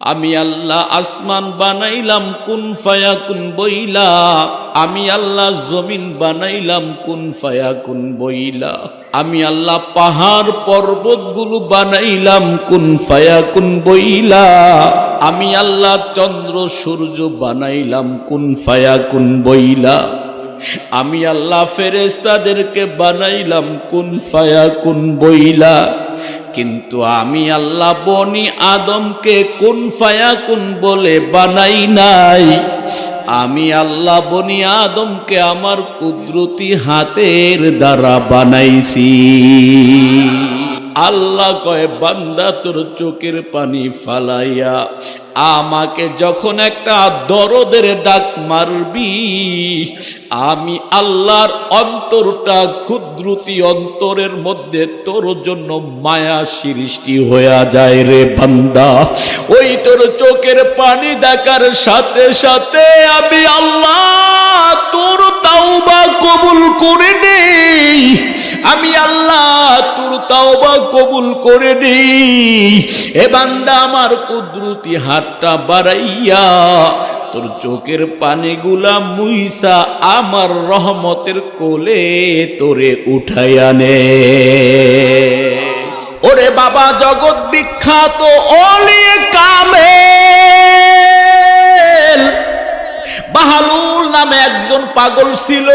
আমি আল্লাহ আসমান বানাইলাম কুন ফায়াকুন বইলা, আমি আল্লাহ জমিন বানাইলাম কুন ফায়াকুন বইলা, আমি আল্লাহ পাহাড় পর্বতগুলো বানাইলাম কুন ফায়াকুন বইলা, আমি আল্লাহ চন্দ্র সূর্য বানাইলাম কুন ফায়াকুন বইলা, আমি আল্লাহ ফেরেশতাদেরকে বানাইলাম কুন ফায়াকুন বইলা। কিন্তু আমি আল্লাহ বনি আদমকে কুন ফায়াকুন বলে বানাই নাই। আমি আল্লাহ বনি আদমকে আমার কুদরতি হাতের দ্বারা বানাইছি। আল্লাহ কয় বান্দা তোর চোখের পানি ফালাইয়া আমাকে যখন একটা দরদের ডাক মারবি, আমি আল্লাহর অন্তরটা কুদরতি অন্তরের মধ্যে তোর জন্য মায়া সৃষ্টি হয়ে যায় রে বান্দা। ওই তোর চোখের পানি দেখার সাথে সাথে আমি আল্লাহ তোর তাওবা কবুল করে নেই, আমি আল্লাহ তোর তাওবা কবুল করে নেই। এ বান্দা আমার কুদরতি হাতটা বাড়াইয়া তোর চোখের পানিগুলা মুইসা আমার রহমতের কোলে তোরে উঠাইয়া নে। ওরে বাবা জগৎ বিখ্যাত ওলিয়ে কামেল বাহালুল নামে একজন পাগল ছিল।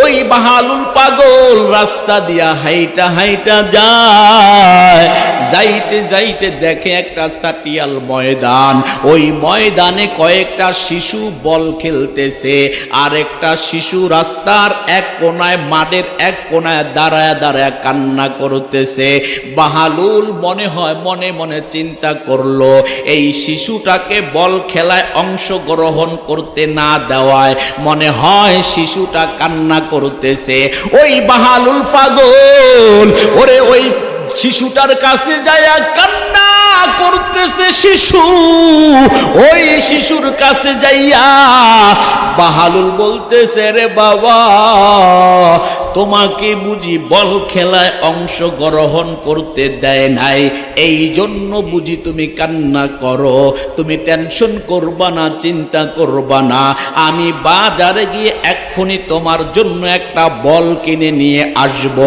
ওই বাহালুল পাগল রাস্তা দিয়া হাইটা হাইটা যায়, যাইতে যাইতে দেখে একটা সাটিয়াল ময়দান। ওই ময়দানে কয়েকটা শিশু বল খেলতেছে, আর একটা শিশু রাস্তার এক কোনায় মাঠের এক কোনায় দাঁড়ায় দাঁড়ায় কান্না করতেছে। বাহালুল মনে হয় মনে মনে চিন্তা করলো, এই শিশুটাকে বল খেলায় অংশগ্রহণ করতে না দেওয়ায় মনে হয় শিশুটা কান্না করতেছে। ওই বাহালুল পাগল ওরে ওই শিশুটার কাছে যায়া কান্না করতেছে শিশু। ওই শিশুর কাছে যাইয়া বাহালুল বলতেছে, রে বাবা তোমাকে বুঝি বল খেলায় অংশগ্রহণ করতে দেয় নাই, এই জন্য বুঝি তুমি কান্না করো। তুমি টেনশন করবা না, চিন্তা করবা না, আমি বাজারে গিয়ে এক্ষুনি তোমার জন্য একটা বল কিনে নিয়ে আসব।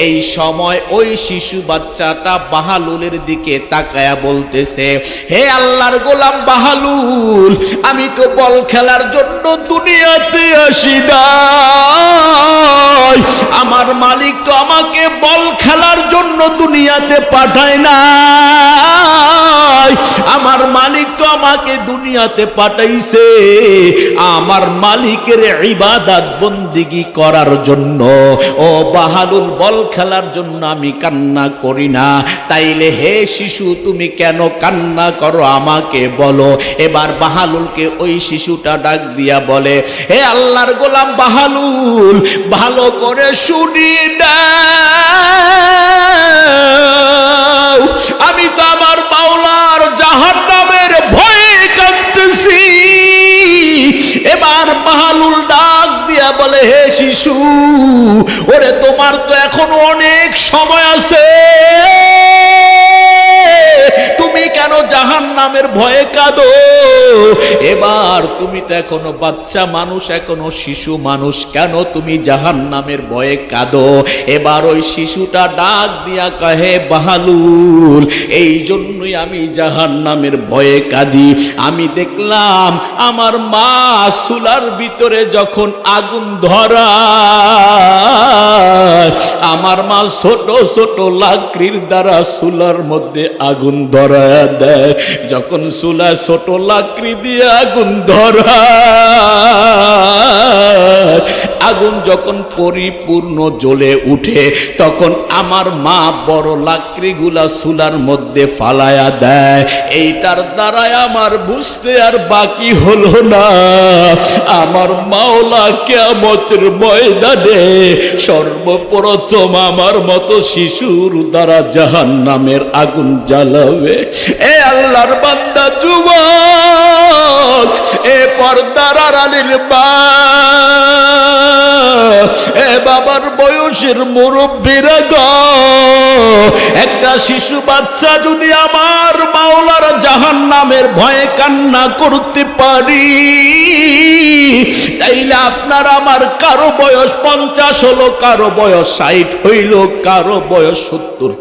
এই সময় ওই শিশু বাচ্চাটা বাহালুলের দিকে তাকায়া বলতেছে, হে আল্লাহর গোলাম বাহালুল, আমি তো বল খেলার জন্য দুনিয়াতে আসি নাই, আমার মালিক তো আমাকে বল খেলার জন্য দুনিয়াতে পাঠায় নাই, আমার মালিক তো আমাকে দুনিয়াতে পাঠাইছে আমার মালিকের ইবাদত বন্দেগী করার জন্য। ও বাহালুল বল খেলার জন্য আমি কান্না করি না, তাইলে হে শিশু তুমি কেন কান্না করো আমাকে বলো। এবার বাহালুলকে ওই শিশুটা ডাক দিয়া বলে, হে আল্লাহর গোলাম বাহালুল, ভালো করে শুনি দাও, আমি তো আমার মাওলার জাহান্নামের ভয়ে কাঁদতেছি। এবার বাহালুল ডাক দিয়া বলে, হে শিশু, ওরে তোমার তো এখনো অনেক সময় আছে, তুমি কেন জাহান্নামের ভয়ে কাঁদো? এবার তুমি তো এখনো বাচ্চা মানুষ, এখনো শিশু মানুষ, কেন তুমি জাহান্নামের ভয়ে কাঁদো? এবার ওই শিশুটা ডাক দিয়া কহে, বাহালুল এই জন্যই আমি জাহান্নামের ভয়ে কাঁদি। আমি দেখলাম আমার মা চুলার ভিতরে যখন আগুন ধরা, আমার মা ছোট ছোট লাকড়ির দ্বারা চুলার মধ্যে আগুন ধরা দেয়। যখন চুলা ছোট লাকড়ি দিয়ে আগুন ধরা, আগুন যখন পরিপূর্ণ জ্বলে উঠে, তখন আমার মা বড় লাকড়িগুলা চুলার মধ্যে ফালায়া দেয়। এইটার দ্বারাই আমার বুঝতে আর বাকি হলো না, আমার মাওলা কিয়ামতের ময়দানে সর্বপ্রথম আমার মতো শিশুর দ্বারা জাহান্নামের আগুন জ্বালাবে। এ আল্লাহর বান্দা যুবক, এ পর্দার আড়ালের মা, এ বাবার বয়সের মুরব্বীরা গো, একটা শিশু বাচ্চা যদি আমার মাওলার জাহান্নামের ভয়ে কান্না করতে পারি, তাইলে আপনার আমার কারো বয়স 50 হলো, কারো বয়স 60 হইল, কারো বয়স 70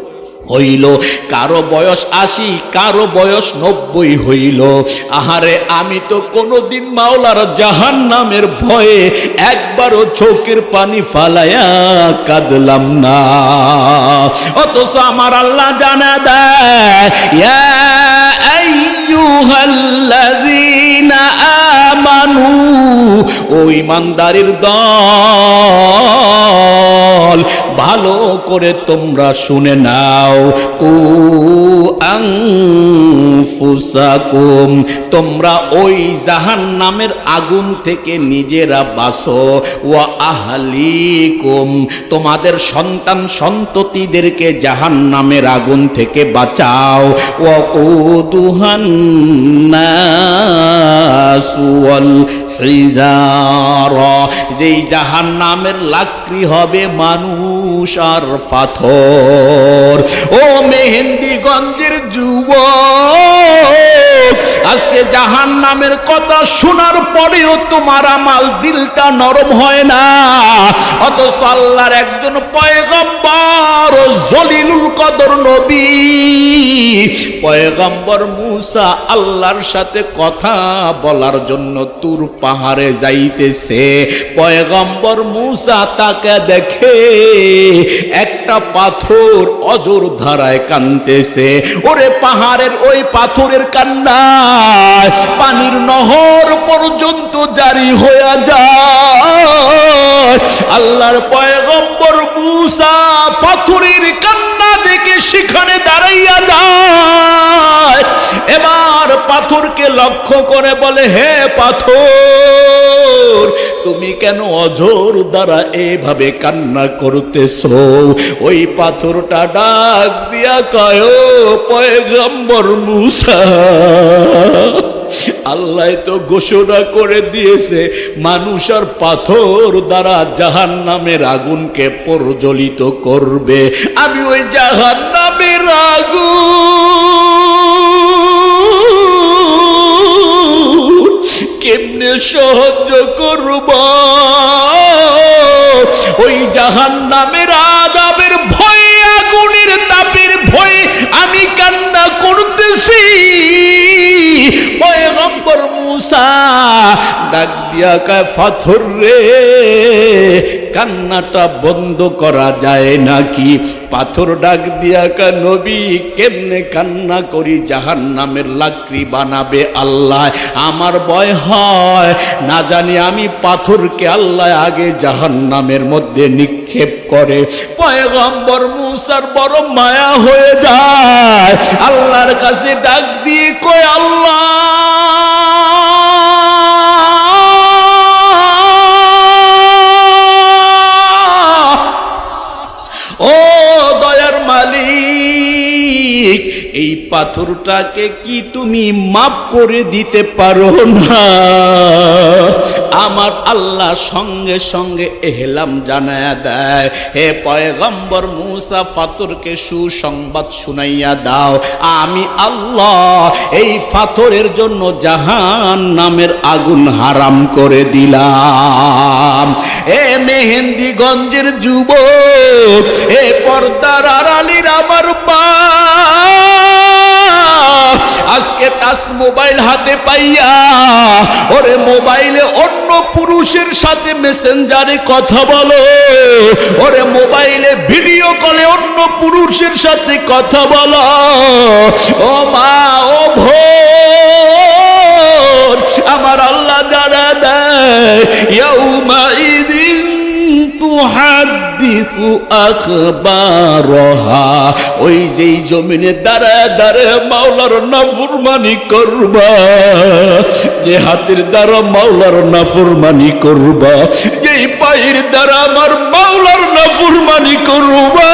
হইল, কারো বয়স 80, কারো বয়স 90 হইল। আহারে আমি তো কোনোদিন মাওলার জাহান্নামের ভয়ে একবারও চোখের পানি ফালায়া কাঁদলাম না। অথচ আমার আল্লাহ জানা দেয়, ইয়া আইয়ুহাল্লাযীনা আমানু, ও ঈমানদারের দল, ভালো করে তোমরা শুনে নাও, কু আনফুসাকুম, তোমরা ওই জাহান্নামের আগুন থেকে নিজেরা বাঁচো, ওয়া আহলিকুম, তোমাদের সন্তান সন্ততিদেরকে জাহান্নামের আগুন থেকে বাঁচাও, ওয়া কুদুহান নাস ওয়াল হিজারা, যেই জাহান্নামের লাকড়ি হবে মানুষ আর পাথর। ও মেহেন্দিগঞ্জের যুবক, আজকে জাহান্নামের কথা শোনার পরেও তোমার আমার দিলটা নরম হয় না। অথচ আল্লাহর একজন পয়গম্বর, জলিলুল কদর নবী পয়গম্বর মুসা আল্লাহর সাথে কথা বলার জন্য তুর পাহাড়ে যাইতেছে। পয়গম্বর মুসা তাকে দেখে একটা পাথর অজর ধারায় কাঁদতেছে। ওরে পাহাড়ের ওই পাথরের কান্নায় পানির নহর পর্যন্ত জারি হয়ে যায়। আল্লাহর পয়গম্বর মুসা পাথরের কান্না দেখে সেখানে দাঁড়াইয়া যায়। এবার পাথরকে লক্ষ্য করে বলে, হে পাথর, তুমি কেন অঝোর দ্বারা এভাবে কান্না করতেছো? ওই পাথরটা ডাক দিয়া কয়, ও পয়গম্বর মুসা, আল্লাহ তো ঘোষণা করে দিয়েছে মানুষ আর পাথর দ্বারা জাহান্নামের আগুনকে প্রজ্বলিত করবে। আমি ওই জাহান্নামের আগুন কেমনে সহ্য করব? ওই জাহান্নামের আযাবের ভয়ে, আগুনের তাপের ভয়ে আমি কান্না করতেছি। পয়গম্বর মুসা ডাক দিয়া কয়, পাথর রে, কান্নাটা বন্ধ করা যায় নাকি? পাথর ডাক দিয়া কয়, নবী, কেমনে কান্না করি? জাহান্নামের লাকড়ি বানাবে আল্লাহ, আমার ভয় হয় না জানি আমি পাথরকে আল্লাহ আগে জাহান্নামের মধ্যে নিক্ষেপ করে। পয়গম্বর মুসার বড় মায়া হয়ে যায়, আল্লাহর কাছে ডাক দিয়ে কয়, আল্লাহ, ও দয়ার মালিক, এই পাথরটাকে কি তুমি মাফ করে দিতে পারো না? আমার আল্লাহ সঙ্গে সঙ্গে এহলাম জানায়া দেয়, হে পয়গম্বর মুসা, পাথরকে সুসংবাদ শুনাইয়া দাও, আমি আল্লাহ এই পাথরের জন্য জাহান্নামের আগুন হারাম করে দিলাম। এ মেহেন্দিগঞ্জের যুবক, এ পর্দার আড়ালের আমার মা, আজকে টাচ মোবাইল হাতে পাইয়া ওরে মোবাইলে অন্য পুরুষের সাথে মেসেঞ্জারে কথা বলো, ওরে মোবাইলে ভিডিও কলে অন্য পুরুষের সাথে কথা বলো। ও মা, ও ভোর, আমার আল্লাহ জানা দেয়, ইয়াউমা ইদিন তুহাদ্দিসু আখবারহা, ওই যেই জমিনে দাঁড়ায় দাঁড়ায় মাওলার নাফরমানি করবা, যে হাতের দ্বারা মাওলার নাফরমানি করবা, যেই পায়ের দ্বারা আমার মাওলার নাফরমানি করবা,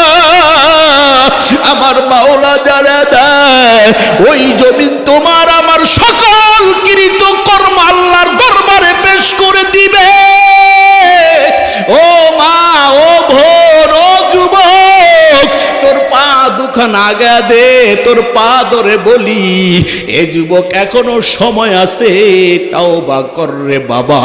আমার মাওলা যারা দেয়, ওই জমিন তোমার আমার সকল কৃত কর্ম আল্লাহর দরবারে পেশ করে দিবে। ও লাগা দে, তোর পা ধরে বলি এ যুবক এখনো সময় আছে, তাওবা কর রে বাবা।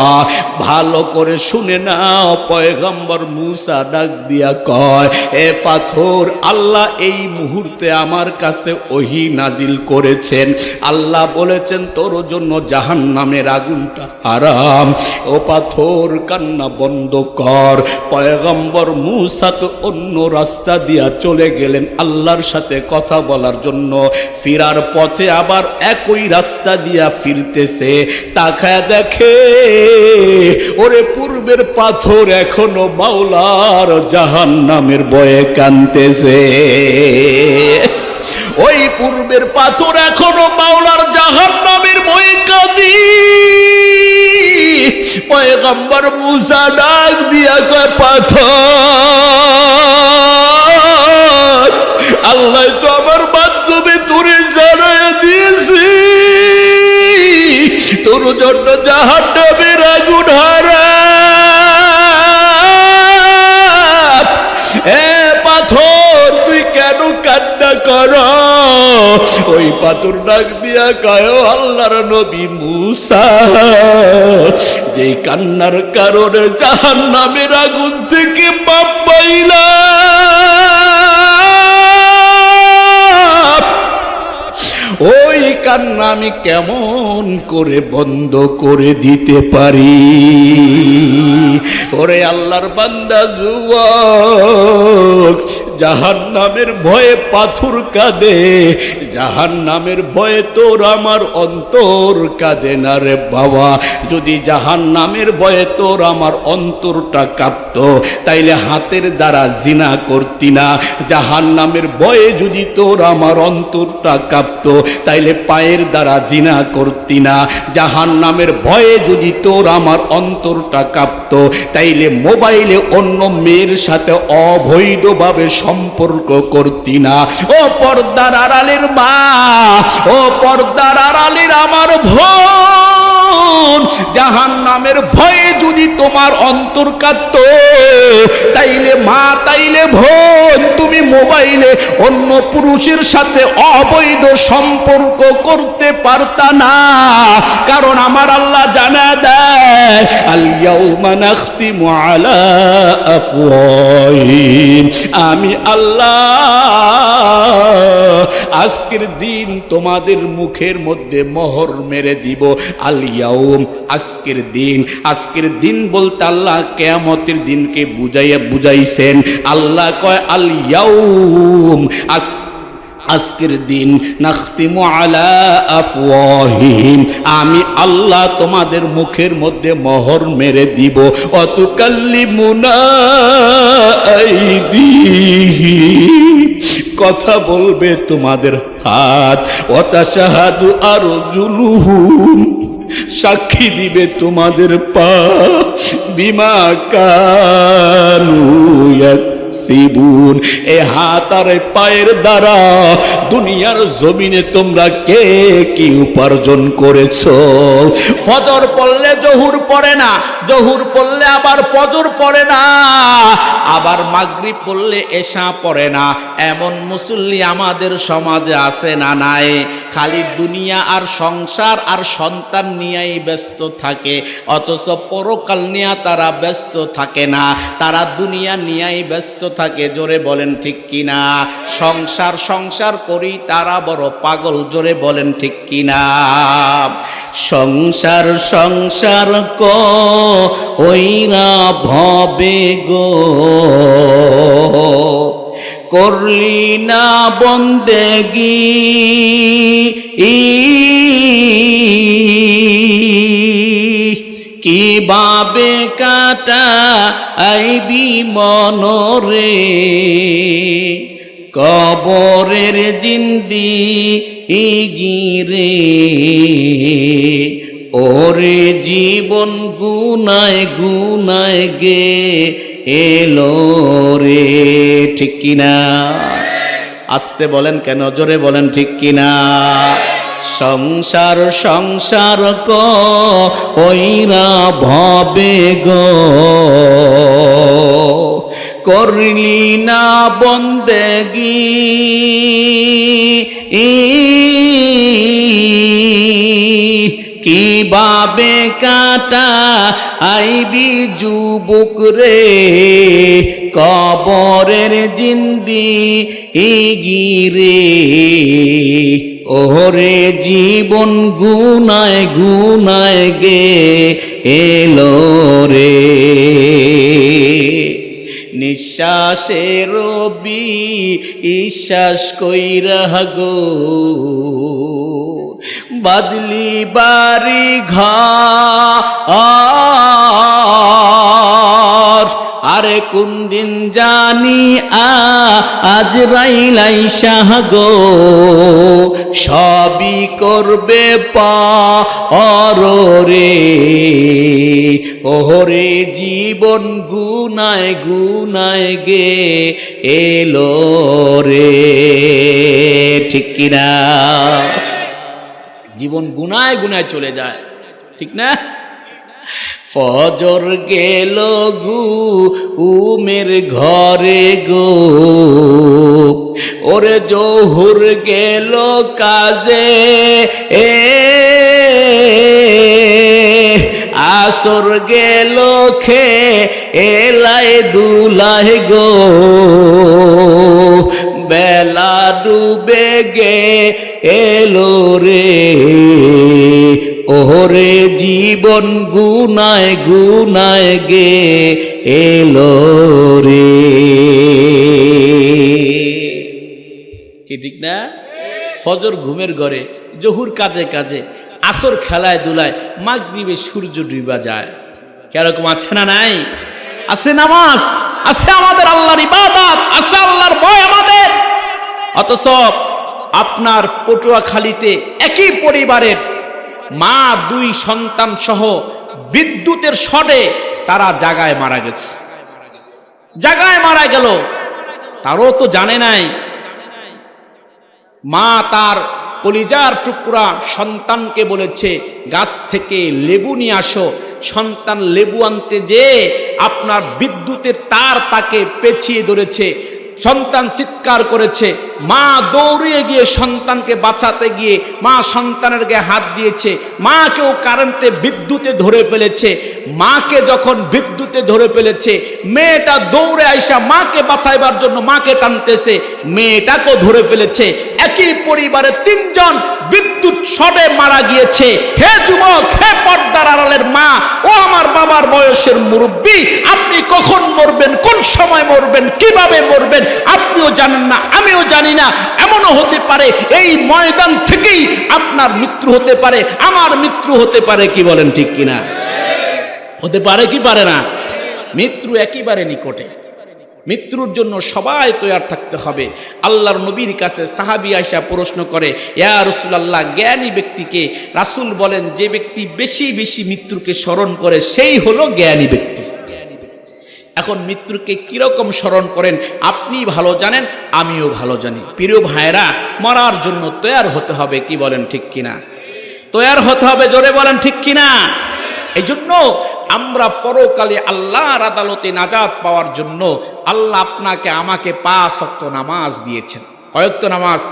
ভালো করে শুনে নাও, পয়গম্বর মুসা ডাক দিয়া কয়, এ পাথর, আল্লাহ এই মুহূর্তে আমার কাছে ওহী নাজিল করেছেন। আল্লাহ বলেছেন তোর জন্য জাহান্নামের আগুনটা হারাম। ও পাথর, কান্না বন্ধ কর। পয়গম্বর মুসা তো অন্য রাস্তা দিয়া চলে গেলেন আল্লাহর সাথে কথা বলার জন্য। ফিরার পথে আবার একই রাস্তা দিয়া ফিরতেছে, তাকায় দেখে ওরে পূর্বের পাথর এখনো মাওলার জাহান্নামের ভয়ে কাঁদতেছে। ওই পূর্বের পাথর এখনো মাওলার জাহান্নামের ভয়ে কাঁদি। পয়গম্বর মুসা ডাক দিয়া কয়, পাথর, আল্লাহ তো আমার মাধ্যমে তোরে জানায় দিয়েছি তোর জন্য জাহান্নামের আগুন হারাম। এ পাথর, তুই কেন কান্না কর? ওই পাথর ডাক দিয়া কয়, আল্লাহর নবী মুসা, যেই কান্নার কারণে জাহান্নামের আগুন থেকে বাপ পাইলাম, ওই কান্না আমি কেমন করে বন্ধ করে দিতে পারি? ওরে আল্লাহর বান্দা যুবক, জাহান্নামের ভয়ে পাথর কাঁদে, জাহান্নামের ভয়ে তোর আমার অন্তর কাঁদে না রে বাবা। যদি জাহান্নামের ভয়ে তোর আমার অন্তরটা কাঁপতো, তাইলে হাতের দ্বারা জিনা করতি না। জাহান্নামের ভয়ে যদি তোর আমার অন্তরটা কাঁপতো, তাইলে পায়ের দ্বারা জিনা করতি না। জাহান্নামের ভয়ে যদি তোর আমার অন্তরটা কাঁপতো, তাইলে মোবাইলে অন্য মেয়ের সাথে অবৈধভাবে সম্পর্ক করতি না। ও পর্দার আড়ালের মা, ও পর্দার আড়ালের আমার বোন, জাহান্নামের ভয়ে যদি তোমার অন্তর কাঁদতো, তাইলে মা, তাইলে বোন, তুমি মোবাইলে অন্য পুরুষের সাথে অবৈধ সম্পর্ক করতে পারতা না। কারণ আমার আল্লাহ জানা দেয়, আল ইয়াউমা নাখতিমু আলা আফওয়াহিহিম, আমি আল্লাহ আজকের দিন তোমাদের মুখের মধ্যে মোহর মেরে দিব। আল ইয়াউম, আজকের দিন। আজকের দিন বলতে আল্লাহ কিয়ামতের দিনকে বুঝাইছেন। আল্লাহ কয় আল ইয়াউম, আজকের দিন, নাখতিমু আলা আফওয়াহিহিম, আমি আল্লাহ তোমাদের মুখের মধ্যে মোহর মেরে দিব। অতুকাল্লিমুনা আইদিহিম, কথা বলবে তোমাদের হাত। ওয়াতাশহাদু আরজুলুহুম, সাক্ষী দিবে তোমাদের পা। বিমা কানু ইয়াকসিবুন, এ হাত আর পায়ের দ্বারা দুনিয়ার জমিনে তোমরা কে কি উপার্জন করেছো। ফজর পড়লে জহুর পড়ে না, জহুর পড়লে আবার ফজর পড়ে না, আবার মাগরিব পড়লে এশা পড়ে না। এমন মুসল্লি আমাদের সমাজে আছে না নাই? খালি দুনিয়া আর সংসার আর সন্তান নিয়েই ব্যস্ত থাকে, অথচ পরকাল নিয়ে তারা ব্যস্ত থাকে না, তারা দুনিয়া নিয়েই ব্যস্ত থাকে। জোরে বলেন ঠিক কিনা? সংসার সংসার করি তারা বড় পাগল। জোরে বলেন ঠিক কিনা? সংসার সংসার কইরা ভবে গো, করলি না বন্দেগি, কিভাবে কাটা আইবি মনরে, কবরের জিন্দেগি রে, ওরে জীবন গুনায় গুনায় গে এলো রে। ঠিক কিনা? আস্তে বলেন কেন? জোরে বলেন ঠিক কিনা? সংসার সংসার কইরা ভবে গো, করলি না বন্দেগি কিভাবে কাটা আইবি যুবক রে কবরের জিন্দেগি রে ওরে জীবন গুনায় গুনায় গে এলো রে নিঃশ্বাসের রবি বিশ্বাস কইরা গো বাদলি বাড়ি ঘর আরে কোন দিন জানি আজরাইল আইসা গো সবই করবে পার রে ওরে জীবন গুনায় গুনায় গে এলো রে ঠিক কিনা জীবন গুনায় গুনায় চলে যায় ঠিক না ফজর গেল গু উমের ঘরে গো ওরে জোহর গেল কাজে আসর গেল খে এলাই দুলাই গো বেলা ডুবে গে এলো রে ওরে জীবন গুনায় গুনায় গে এলো রে কি ঠিক না ফজর ঘুমের ঘরে জহুর কাজে কাজে আসর খেলায় দুলায় মাগরিবে সূর্য ডুবা যায় কিরকম আছে না নাই আছে নামাজ আছে আমাদের আল্লাহর ইবাদত আছে আল্লাহর ভয় আমাদের অথচ আপনার পটুয়াখালীতে একই পরিবারের মা দুই সন্তান সহ বিদ্যুতের শটে তারা জায়গায় মারা গেছে জায়গায় মারা গেল তারও তো জানে নাই মা তার কলিজার টুকরা সন্তানকে বলেছে গাছ থেকে লেবু নিয়ে আসো সন্তান লেবু আনতে যে আপনার বিদ্যুতের তার তাকে পেঁচিয়ে ধরেছে সন্তান চিৎকার করেছে মা দৌড়িয়ে গিয়ে সন্তানকে বাঁচাতে গিয়ে মা সন্তানের গায়ে হাত দিয়েছে মাকেও কারেন্টে বিদ্যুতে ধরে ফেলেছে মাকে যখন বিদ্যুতে ধরে ফেলেছে মেয়েটা দৌড়ে আইসা মাকে বাঁচাইবার জন্য মাকে টানতেছে মেয়েটাকেও ধরে ফেলেছে একই পরিবারে তিনজন বিদ্যুৎ শটে মারা গিয়েছে হে যুবক হে পর্দার আড়ালের মা ও আমার বাবার বয়সের মুরব্বী আপনি কখন মরবেন কোন সময় মরবেন কিভাবে মরবেন আপনিও জানেন না আমিও জানি না এমনও হতে পারে এই ময়দান থেকেই আপনার মৃত্যু হতে পারে আমার মৃত্যু হতে পারে কি বলেন ঠিক কিনা হতে পারে কি পারে না মৃত্যু একেবারে নিকটে মৃত্যুর জন্য সবাই তৈয়ার থাকতে হবে আল্লাহর নবীর কাছে সাহাবী আয়েশা প্রশ্ন করে ইয়া রাসূলুল্লাহ জ্ঞানী ব্যক্তিকে রাসূল বলেন যে ব্যক্তি বেশি বেশি মৃত্যুকে স্মরণ করে সেই হলো জ্ঞানী ব্যক্তি এখন মৃত্যুকে কিরকম স্মরণ করেন আপনি ভালো জানেন আমিও ভালো জানি প্রিয় ভাইরা মরার জন্য তৈয়ার হতে হবে কি বলেন ঠিক কিনা তৈয়ার হতে হবে জোরে বলেন ঠিক কিনা এই জন্য আমরা পরকালে আল্লাহর আদালতে নাজাত পাওয়ার জন্য আল্লাহ আপনাকে আমাকে 5 ওয়াক্ত নামাজ দিয়েছেন কয় ওয়াক্ত নামাজ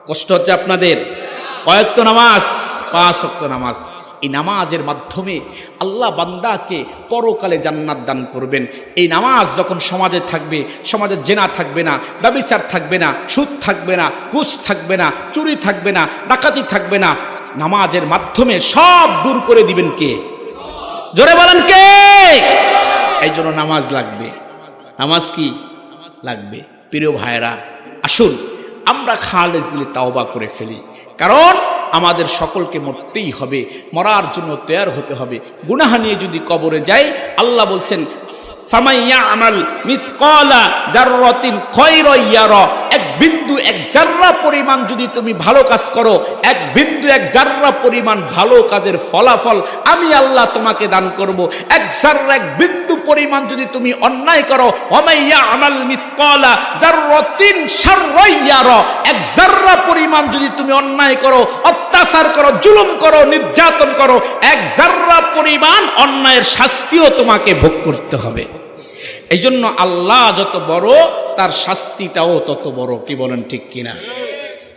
কষ্ট হচ্ছে আপনাদের কয় ওয়াক্ত নামাজ 5 ওয়াক্ত নামাজ এই নামাজের মাধ্যমে আল্লাহ বান্দাকে পরকালে জান্নাত দান করবেন এই নামাজ যখন সমাজে থাকবে সমাজে জেনা থাকবে না ব্যভিচার থাকবে না সুদ থাকবে না ঘুষ থাকবে না চুরি থাকবে না ডাকাতি থাকবে না নামাজের মাধ্যমে সব দূর করে দিবেন কে জোরে বলেন কে এই জন্য নামাজ লাগবে নামাজ কি লাগবে প্রিয় ভাইরা আসুন আমরা খালেজ দিলে তাওবা করে ফেলি কারণ আমাদের সকলকে মরতেই হবে মরার জন্য তৈয়ার হতে হবে গুনাহ নিয়ে যদি কবরে যাই আল্লাহ বলছেন ফামাইয়া আমাল মিসকালা জাররাতিন খায়রান ইয়ারা এক বিন্দু এক জাররা পরিমাণ যদি তুমি ভালো কাজ করো এক বিন্দু এক জাররা পরিমাণ ভালো কাজের ফলাফল আমি আল্লাহ তোমাকে দান করব এক জাররা এক বিন্দু পরিমাণ যদি তুমি অন্যায় করো ওমাইয়া আমাল মিসকালা জাররাতিন শাররান ইয়ারা এক জাররা পরিমাণ যদি তুমি অন্যায় করো অত্যাচার করো জুলুম করো নির্যাতন করো এক জাররা পরিমাণ অন্যায়ের শাস্তিও তোমাকে ভোগ করতে হবে এই জন্য আল্লাহ যত বড় তার শাস্তিটাও তত বড়। কি বলেন ঠিক কিনা?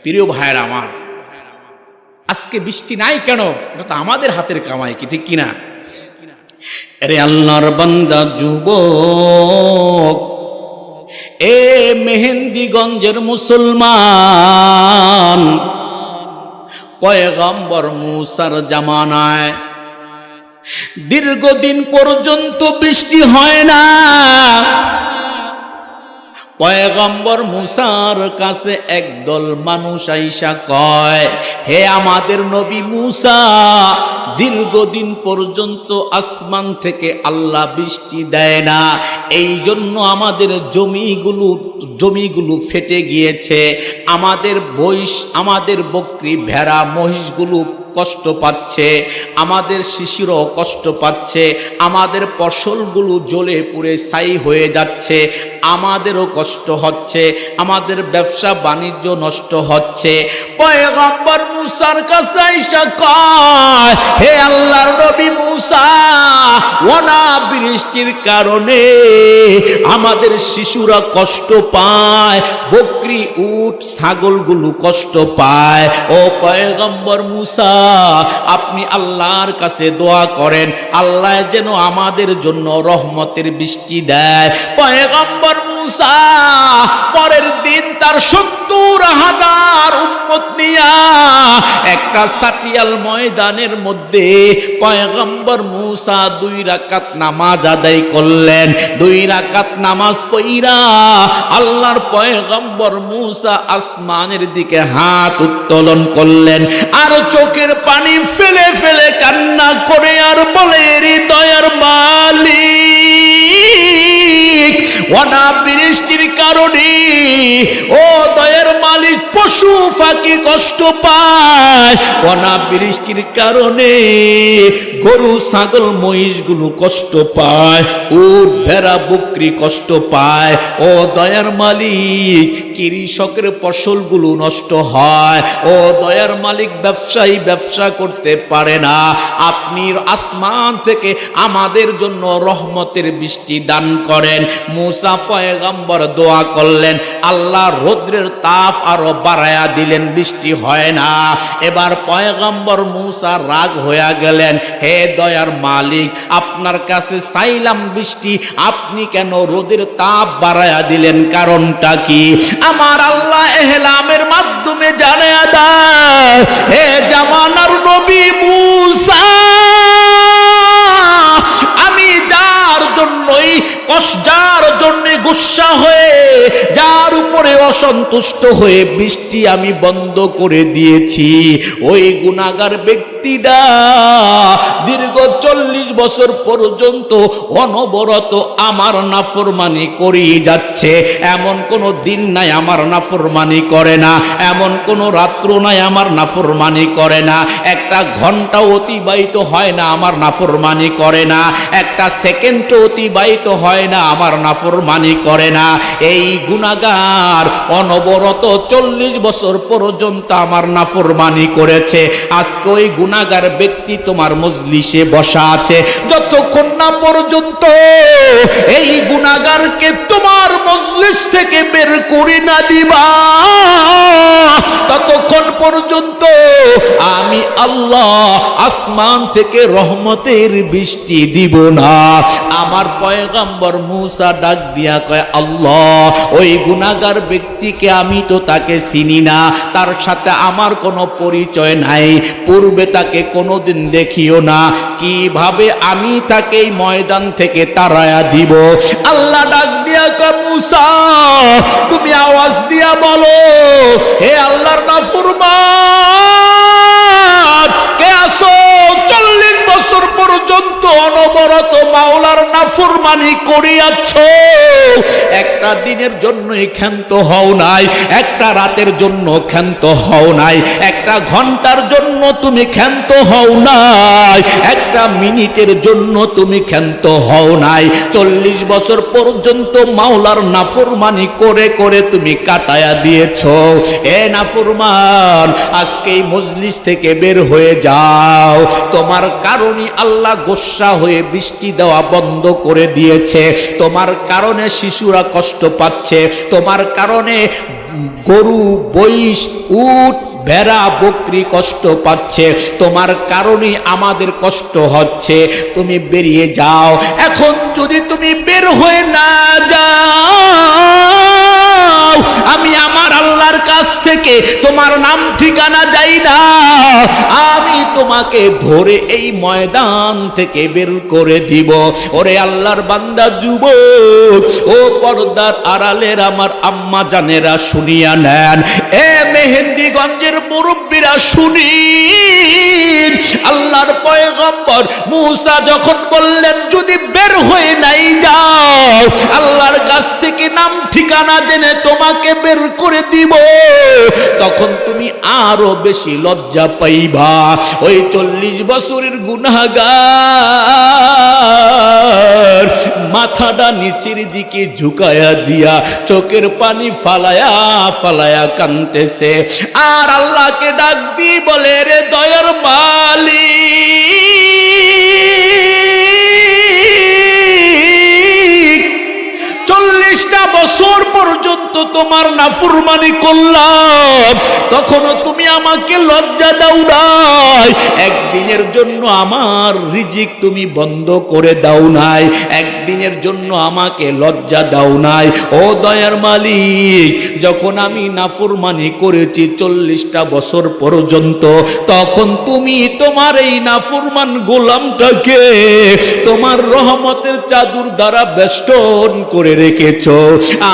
প্রিয় ভাইয়েরা আমার, আজকে বৃষ্টি নাই কেন? এটা তো আমাদের হাতের কামাই, কি ঠিক কিনা? আরে আল্লাহর বান্দা যুবক, এ মেহেন্দিগঞ্জের মুসলমান, পয়গম্বর মুসার জামানায় দীর্ঘদিন পর্যন্ত বৃষ্টি হয় না। পয়গম্বর মুসার কাছে একদল মানুষ আইসা কয়, হে আমাদের নবী মুসা, দীর্ঘদিন পর্যন্ত আসমান থেকে আল্লাহ বৃষ্টি দেয় না, এই জন্য আমাদের জমিগুলো ফেটে গিয়েছে, আমাদের বকরি ভেড়া মহিষগুলো কষ্ট পাচ্ছে, আমাদের শিশুরাও কষ্ট পাচ্ছে, আমাদের ফসলগুলো জ্বলে পুড়ে ছাই হয়ে যাচ্ছে, আমাদেরও কষ্ট হচ্ছে, আমাদের ব্যবসা বাণিজ্য নষ্ট হচ্ছে। পয়গম্বর মুসার কাছে আইসা কয়, হে আল্লাহর নবী মুসা, অনাবৃষ্টির কারণে আমাদের শিশুরা কষ্ট পায়, বকরি উট ছাগলগুলো কষ্ট পায়। ও পয়গম্বর মুসা, আপনি আল্লাহর কাছে দোয়া করেন, আল্লাহ যেন আমাদের জন্য রহমতের বৃষ্টি দেয়। পয়গম্বর মুসা পরের দিন তার 70,000 উম্মত নিয়া একটা সাটিয়াল ময়দানের মধ্যে পয়গম্বর মুসা 2 রাকাত নামাজ আদায় করলেন। 2 রাকাত নামাজ পড়া আল্লাহর পয়গম্বর মুসা আসমানের দিকে হাত উত্তোলন করলেন, আর চোখের পানি ফেলে ফেলে কান্না করে আর বলে, হৃদয়ের মালিক, অনাবৃষ্টির কারণে ও দয়ার মালিক পশু পাখি কষ্ট পায়, অনাবৃষ্টির কারণে গরু ছাগল মহিষগুলো কষ্ট পায়, উট ভেড়া বকরি কষ্ট পায়। ও দয়ার মালিক, কৃষকের ফসলগুলো নষ্ট হয়। ও দয়ার মালিক, ব্যবসায়ী ব্যবসা করতে পারে না। আপনি আসমান থেকে আমাদের জন্য রহমতের বৃষ্টি দান করেন। মুসা পয়গম্বর দোয়া করলেন, আল্লাহ রৌদ্রের তাপ আরো বাড়ায়া দিলেন, বৃষ্টি হয় না। এবার পয়গম্বর মুসা রাগ হয়ে গেলেন, হে দয়ার মালিক, আপনার কাছে চাইলাম বৃষ্টি, আপনি কেন রোদের তাপ বাড়ায়া দিলেন? কারণটা কি? আমার আল্লাহ এহলামের মাধ্যমে জানায়া দেয়, হে জামানার নবী মুসা, আমি যার জন্যই যার জন্য গুসা হয়ে, যার উপরে অসন্তুষ্ট হয়ে বৃষ্টি আমি বন্ধ করে দিয়েছি, ওই গুনাহগার ব্যক্তিটা দীর্ঘ 40 বছর পর্যন্ত অনবরত আমার নাফরমানি করিয়ে যাচ্ছে। এমন কোনো দিন নাই আমার নাফরমানি করে না, এমন কোনো রাত্র নাই আমার নাফরমানি করে না, একটা ঘন্টা অতিবাহিত হয় না আমার নাফরমানি করে না, একটা সেকেন্ড অতিবাহিত হয় না আমার নাফরমানি করে না। এই গুনাহগার অনবরত 40 বছর পর্যন্ত আমার নাফরমানি করেছে। আজকে ওই গুনাহগার ব্যক্তি তোমার মজলিসে বসা আছে, যতক্ষণ না পর্যন্ত এই গুনাহগারকে তোমার মজলিস থেকে বের করে না দিবা, ততক্ষণ পর্যন্ত আমি আল্লাহ আসমান থেকে রহমতের বৃষ্টি দিব না। আমার পয়গম্বর মুসা ডাক দিয়া কয়, আল্লাহ, ওই গুনাহগার ব্যক্তিকে আমি তো তাকে চিনি না, তার সাথে আমার কোনো পরিচয় নাই, পূর্বে তাকে কোনোদিন দেখিও না, কিভাবে আমি তাকে এই ময়দান থেকে তাড়ায়া দিব? আল্লাহ ডাক দিয়া কয়, মুসা, তুমি আওয়াজ দিয়া বলো, হে আল্লাহর নাফরমান, কে আসো 40 বছর পর্যন্ত অনবরত মাওলার নাফরমানি করিয়াছ? একটা দিনের জন্য ক্ষান্ত হও নাই, একটা রাতের জন্য ক্ষান্ত হও নাই, একটা ঘন্টার জন্য তুমি ক্ষান্ত হও নাই, একটা মিনিটের জন্য তুমি ক্ষান্ত হও নাই। 40 বছর পর্যন্ত মাওলার নাফরমানি করে করে তুমি কাটায়া দিয়েছ। এ নাফরমান, আজকে এই মজলিস থেকে বের হয়ে যাও, তোমার কারণে আল্লাহ গোসা হয়ে বৃষ্টি দেওয়া বন্ধ করে দিয়েছে। তোমার কারণে শিশুরা কষ্ট পাচ্ছে, তোমার কারণে গরু, মহিষ, উট, ভেড়া, বকরি কষ্ট পাচ্ছে, তোমার কারণে আমাদের কষ্ট হচ্ছে। তুমি বেরিয়ে যাও। এখন যদি তুমি বের হয়ে না যাও, আমি আমার আল্লাহর কাছ থেকে তোমার নাম ঠিকানা যাই না, আমি তোমাকে ধরে এই ময়দান থেকে বের করে দিব। ওরে আল্লাহর বান্দা যুবক, ও পর্দার আড়ালের আমার আম্মা জানেরা শুনিয়া নেন, এ মেহেন্দিগঞ্জের মুরব্বীরা শুনিন। আল্লাহর পয়গম্বর মূসা যখন বললেন যদি বের হয়ে নাই যাও, আল্লাহর কাছ থেকে নাম ঠিকানা জেনে তোমাকে বের করে দিব, তখন তুমি আরো বেশি লজ্জা পাইবা। ওই 40 বছরের গুনাহগার মাথাটা নিচের দিকে ঝুঁকায়া দিয়া চোখের পানি ফালায়া ফালায়া কাঁদতেছে, আর আল্লাহকে ডাক দিয়ে বলে, রে দয়ার মালিক, 40টা বছর পর্যন্ত তোমার নাফরমানি করলাম, তখনও তুমি আমাকে লজ্জা দাও নাই। একদিনের জন্য আমার রিজিক তুমি বন্ধ করে দাও নাই, একদিনের জন্য আমাকে লজ্জা দাও নাই। ও দয়ার মালিক, যখন আমি নাফরমানি করেছি 40টা বছর পর্যন্ত, তখন তুমি তোমার এই নাফরমান গোলামটাকে তোমার রহমতের চাদর দ্বারা বেষ্টন করে রেখেছো।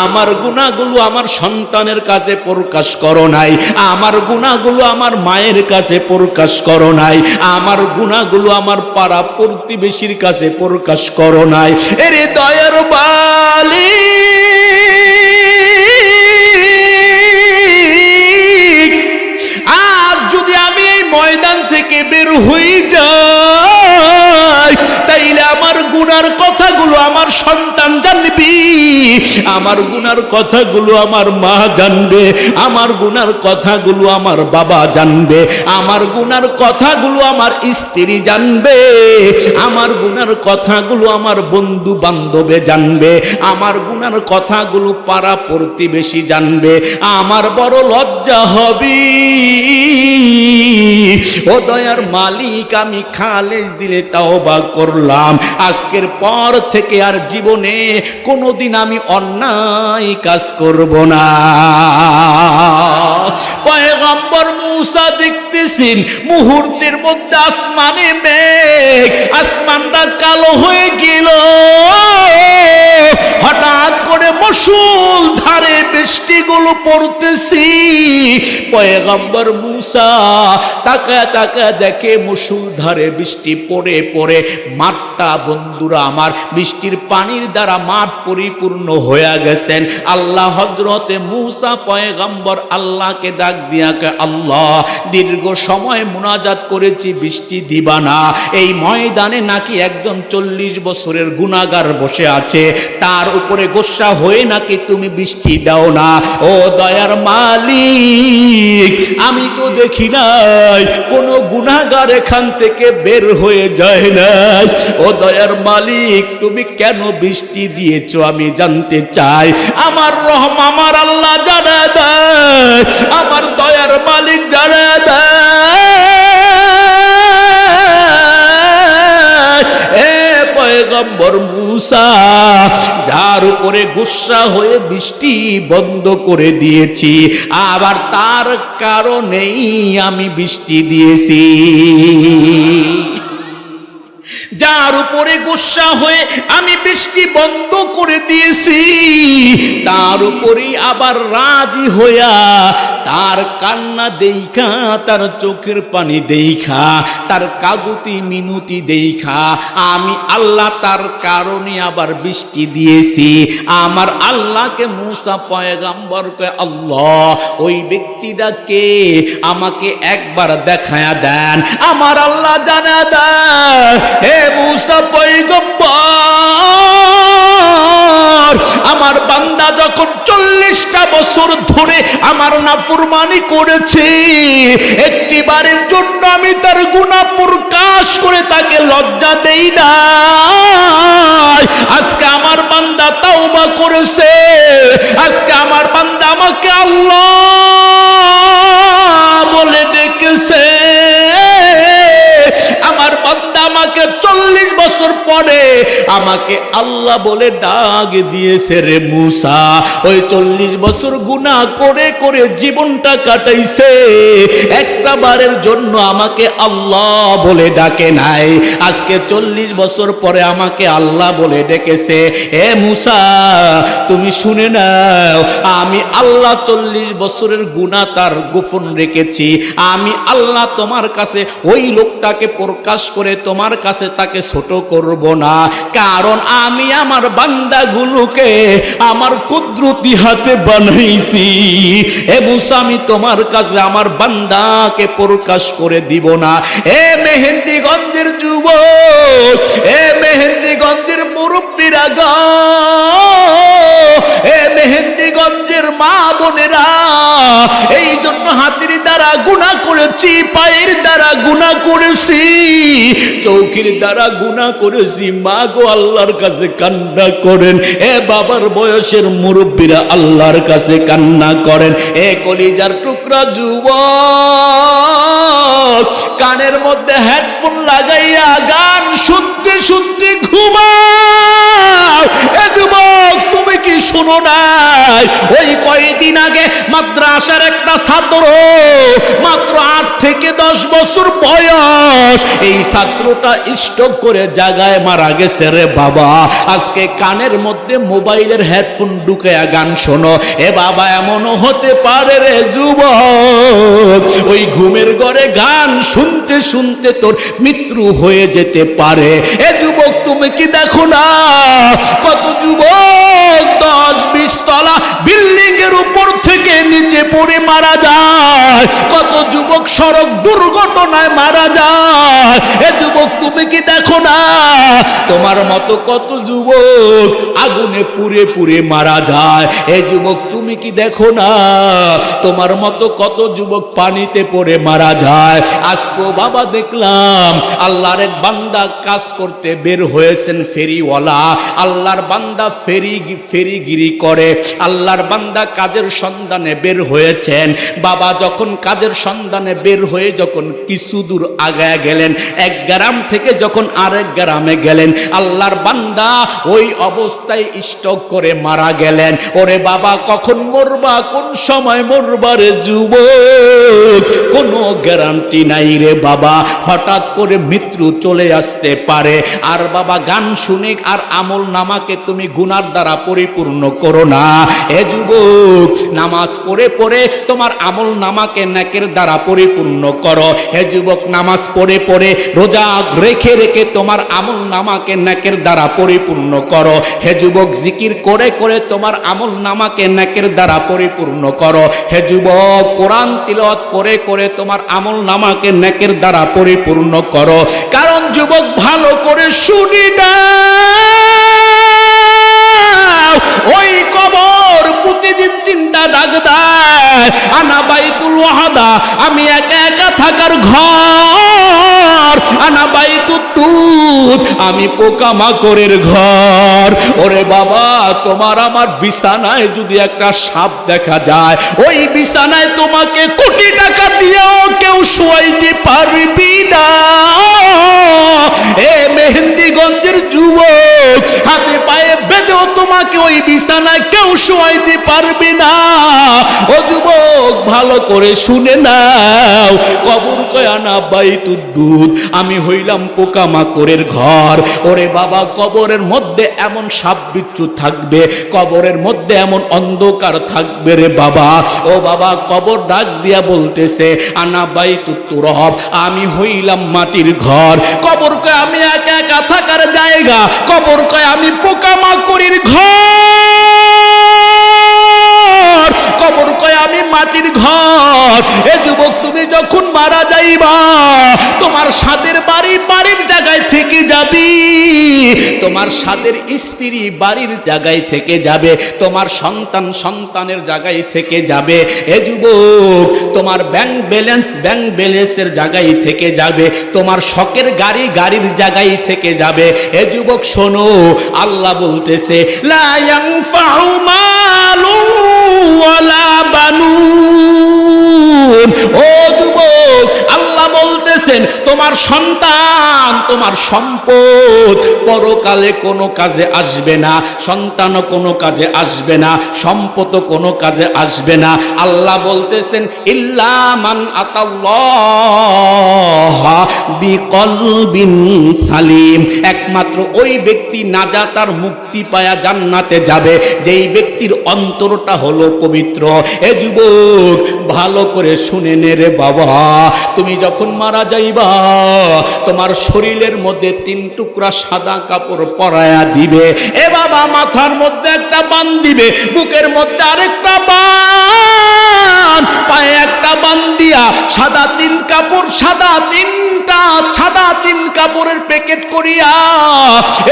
আমার গুনাহগুলো আমার সন্তানের কাছে প্রকাশ করো নাই, আমার গুনাহগুলো আমার মায়ের কাছে প্রকাশ করো নাই, আমার গুনাহগুলো আমার পাড়া প্রতিবেশীর কাছে প্রকাশ করো নাই। এরে দয়ার মালিক, আজ যদি আমি এই ময়দান থেকে বের হয়ে যাই, তাইলে আমার গুনার কথাগুলো আমার সন্তান জানবি, আমার গুনার কথাগুলো আমার মা জানবে, আমার গুনার কথাগুলো আমার বাবা জানবে, আমার গুনার কথাগুলো আমার স্ত্রী জানবে, আমার গুনার কথাগুলো আমার বন্ধু বান্ধবে জানবে, আমার গুনার কথাগুলো পাড়া প্রতিবেশী জানবে। আমার বড় লজ্জা হবে। ও দয়ার মালিক, আমি খালেস দিলে তাওবা করলাম, আজকের পর থেকে আর জীবনে কোনোদিন আমি অন্যায় কাজ করব না। পয়গম্বর মূসা দেখতেছেন মুহূর্তের মধ্যে আসমানে মেঘ, আসমানটা কালো হয়ে গেল, হঠাৎ করে মুষল ধারে বৃষ্টিগুলো পড়তেছি। পয়গম্বর মূসা তাকায় তাকায় দেখে মুষল ধারে বৃষ্টি পড়ে পড়ে মাঠটা, বন্ধুরা আমার, বৃষ্টির পানির দ্বারা মাঠ পরিপূর্ণ হয়ে গেছেন। আল্লাহ হযরতে মূসা পয়গম্বর আল্লাহকে ডাক দিয়া কে, আল্লাহ, দীর্ঘ সময় মুনাজাত করেছি, বৃষ্টি দিবা না, এই ময়দানে নাকি একজন 40 বছরের গুনাহগার বসে আছে, তার উপরে গোসা হয়ে নাকি তুমি বৃষ্টি দাও না। ও দয়ার মালিক, আমি তো দেখি নাই কোন গুনাহগার এখান থেকে বের হয়ে যায় না। ও দয়ার মালিক, তুমি কেন বৃষ্টি দিয়েছো আমি জানতে চাই। আমার আমার আল্লাহ জানা দেয়, আমার দয়ার মালিক জানা দেয়। পয়গম্বর মূসা, যার উপরে গুসা হয়ে বৃষ্টি বন্ধ করে দিয়েছি, আবার তার কারণেই আমি বৃষ্টি দিয়েছি। যার উপরে গুসা হয়ে আমি বৃষ্টি বন্ধ করে দিয়েছি, তার উপরে আবার রাজি হইয়া তার কান্না দেইখা, তার চোখের পানি দেইখা, তার কাগুতি মিনতি দেইখা আমি আল্লাহ তার কারণে আবার বৃষ্টি দিয়েছি। আমার আল্লাহকে মূসা পয়গম্বরকে, আল্লাহ, ওই ব্যক্তিটাকে আমাকে একবার দেখায়া দেন। আমার আল্লাহ জানা দেয়, হে মূসা পয়গম্বর, আমার বান্দা যখন 40টা বছর ধরে আমার নাফরমানি করেছে, একটি বারের জন্য আমি তার গুনাহ প্রকাশ করে তাকে লজ্জা দেই না। আজকে আমার বান্দা তাওবা করেছে, আজকে আমার বান্দা আমাকে আল্লাহ বলে ডেকেছে। আমার বান্দা আমাকে 40 বছর পরে আমাকে আল্লাহ বলে ডাক দিয়েছে। রে মূসা, ওই 40 বছর গুনাহ করে করে জীবনটা কাটাইছে, একটা বারের জন্য আমাকে আল্লাহ বলে ডাকে নাই। আজকে 40 বছর পরে আমাকে আল্লাহ বলে ডেকেছে। এ মূসা, তুমি শুনে নাও, আমি আল্লাহ 40 বছরের গুনাহ তার গোপন রেখেছি। আমি আল্লাহ তোমার কাছে ওই লোকটাকে প্রকাশ করে তোমার কাছে তাকে ছোট করব না, কারণ আমি আমার বান্দাগুলোকে আমার কুদরতি হাতে বানাইছি। এ মূসা, আমি তোমার কাছে আমার বান্দাকে প্রকাশ করে দিব না। এ মেহেন্দিগঞ্জের যুবক, এ মেহেন্দিগঞ্জের মুরব্বীরা গো, এ মেহেন্দিগঞ্জের মা বোনেরা, এই জন্য হাতের দ্বারা গুনাহ করেছি, পায়ের দ্বারা গুনাহ করেছি, চৌকির দ্বারা গুনাহ করেছি। মা গো, আল্লাহর কাছে কান্না করেন। এ বাবার বয়সের মুরব্বীরা আল্লাহর কাছে কান্না করেন। এ কলিজার টুকরা যুবক, কানের মধ্যে হেডফোন লাগাইয়া গান শুনতে শুনতে ঘুমাও। এ যুবক, তুমি কি শুনো নাই? ওই কয়েকদিন আগে মাদ্রাসার একটা ছাত্র, মাত্র 8 থেকে 10 বছর বয়স, এই ছাত্রটা স্ট্রোক করে জায়গায় মারা গেছে। রে বাবা, আজকে কানের মধ্যে মোবাইলের হেডফোন ঢুকায়া গান শোনো। এ বাবা, এমনও হতে পারে রে যুবক, ওই ঘুমের ঘরে গান শুনতে শুনতে তোর মৃত্যু হয়ে যেতে পারে। এ যুবক, তুমি কি দেখো না কত যুবক 10-20 তলা বিল্ডিং এর উপর থেকে নিচে পড়ে মারা যায়, কত যুবক সড়ক দুর্ঘটনায় মারা যায়। এ যুবক, তুমি কি দেখো না তোমার মতো কত যুবক আগুনে পুড়ে পুড়ে মারা যায়? এ যুবক, তুমি কি দেখো না তোমার মতো কত যুবক পানিতে পড়ে মারা যায়? আজকে বাবা দেখলাম আল্লাহর এক বান্দা কাজ করতে বের হয়েছেন, ফেরিওয়ালা। আল্লাহর বান্দা ফেরিগিরি করে, আল্লাহর বান্দা কাজের সন্ধানে বের হয়েছেন। বাবা যখন কাজের সন্ধানে বের হয়ে যখন কিছু দূর আগায় গেলেন, এক গ্রাম থেকে যখন আরেক গ্রামে গেলেন, আল্লাহর বান্দা ওই অবস্থায় স্ট্রোক করে মারা গেলেন। ওরে বাবা, কখন মরবা, কোন সময় মরবা রে যুবক, কোনো গ্যারান্টি নাই রে বাবা। হঠাৎ করে মৃত্যু চলে আসতে পারে। আর বাবা, গান শুনে আর আমল নামাকে তুমি গুনার দ্বারা পরিপূর্ণ করো না। এ যুবক, নামাজ পড়ে পড়ে তোমার আমল নামাকে নেকের দ্বারা পরিপূর্ণ করো। হে যুবক, নামাজ পড়ে পড়ে রোজা রেখে রেখে তোমার আমল নামাকে নেকের দ্বারা পরিপূর্ণ করো। হে যুবক, জিকির করে করে তোমার আমল নামাকে নেকের দ্বারা পরিপূর্ণ করো। হে যুবক, কোরআন তিলাওয়াত করে করে তোমার আমল নামাকে নেকের দ্বারা পরিপূর্ণ করো। কারণ যুবক, ভালো করে শুনি না, ওই কবর প্রতিদিন 3টা ডাক দেয়, আনা বাইতুল ওয়াহাদা, আমি একা একা থাকার ঘর, আনা বাইতুত তুত, আমি পোকামাকড়ের ঘর। ওরে বাবা, তোমার আমার বিছানায় যদি একটা সাপ দেখা যায়, ওই বিছানায় তোমাকে কোটি টাকা দিয়েও কেউ শোয়াইতে পারবি না। এ মেহেন্দিগঞ্জের যুবক, হাতে পায়ে বেঁধেও তোমাকে ওই বিছানায় কেউ শোয়াইতে পারবে না। ও যুবক, ভালো করে শুনে নাও, কবর কয়ানা বাইতুদ দুধ, আমি হইলাম পোকামাকড়ের ঘর। ওরে বাবা, কবরের মধ্যে এমন সাপ বিচ্ছু থাকবে, কবরের মধ্যে এমন অন্ধকার থাকবে রে বাবা। ও বাবা, কবর ডাক দিয়া বলতেছে, আনা বাইতুত তুরব, আমি হইলাম মাটির ঘর। কবর কয় আমি একা একা থাকার জায়গা, কবর কয় আমি পোকামাকড়ের ঘর। কবর কয় আমি মাটির ঘর। এ যুবক তুমি যখন মারা যাইবা তোমার সাদের বাড়ি বাড়ির জায়গায় থেকে যাবি, তোমার সাদের স্ত্রী বাড়ির জায়গায় থেকে যাবে, তোমার সন্তান সন্তানের জায়গায় থেকে যাবে। এ যুবক তোমার ব্যাংক ব্যালেন্সের জায়গায় থেকে যাবে, তোমার শখের গাড়ি গাড়ির জায়গায় থেকে যাবে। এ যুবক শোনো, আল্লাহ বলতেছে লা ইয়ানফাউ মালু ওয়ালা বানুন। ও যুবক আল্লাহ বলতেছেন তোমার সন্তান তোমার সম্পদ পরকালে কোনো কাজে আসবে না, সন্তানও কোনো কাজে আসবে না, সম্পদও কোনো কাজে আসবে না। আল্লাহ বলতেছেন ইল্লা মান আতাল্লাহ বিকলবিন সালিম, একমাত্র ওই ব্যক্তি নাজাত আর মুক্তি পায়া জান্নাতে যাবে যেই ব্যক্তির অন্তরটা হলো পবিত্র। এ যুবক ভালো করে শুনে নে রে বাবা, তুমি যখন মারা যাইবা তোমার শরীরের মধ্যে 3 টুকরা সাদা কাপড় পরায়া দিবে। এ বাবা মাথার মধ্যে একটা বান দিবে, বুকের মধ্যে আরেকটা বান, পায়ে একটা বান দিয়া সাদা 3 কাপড়, সাদা 3 কাপড়ের প্যাকেট করিয়া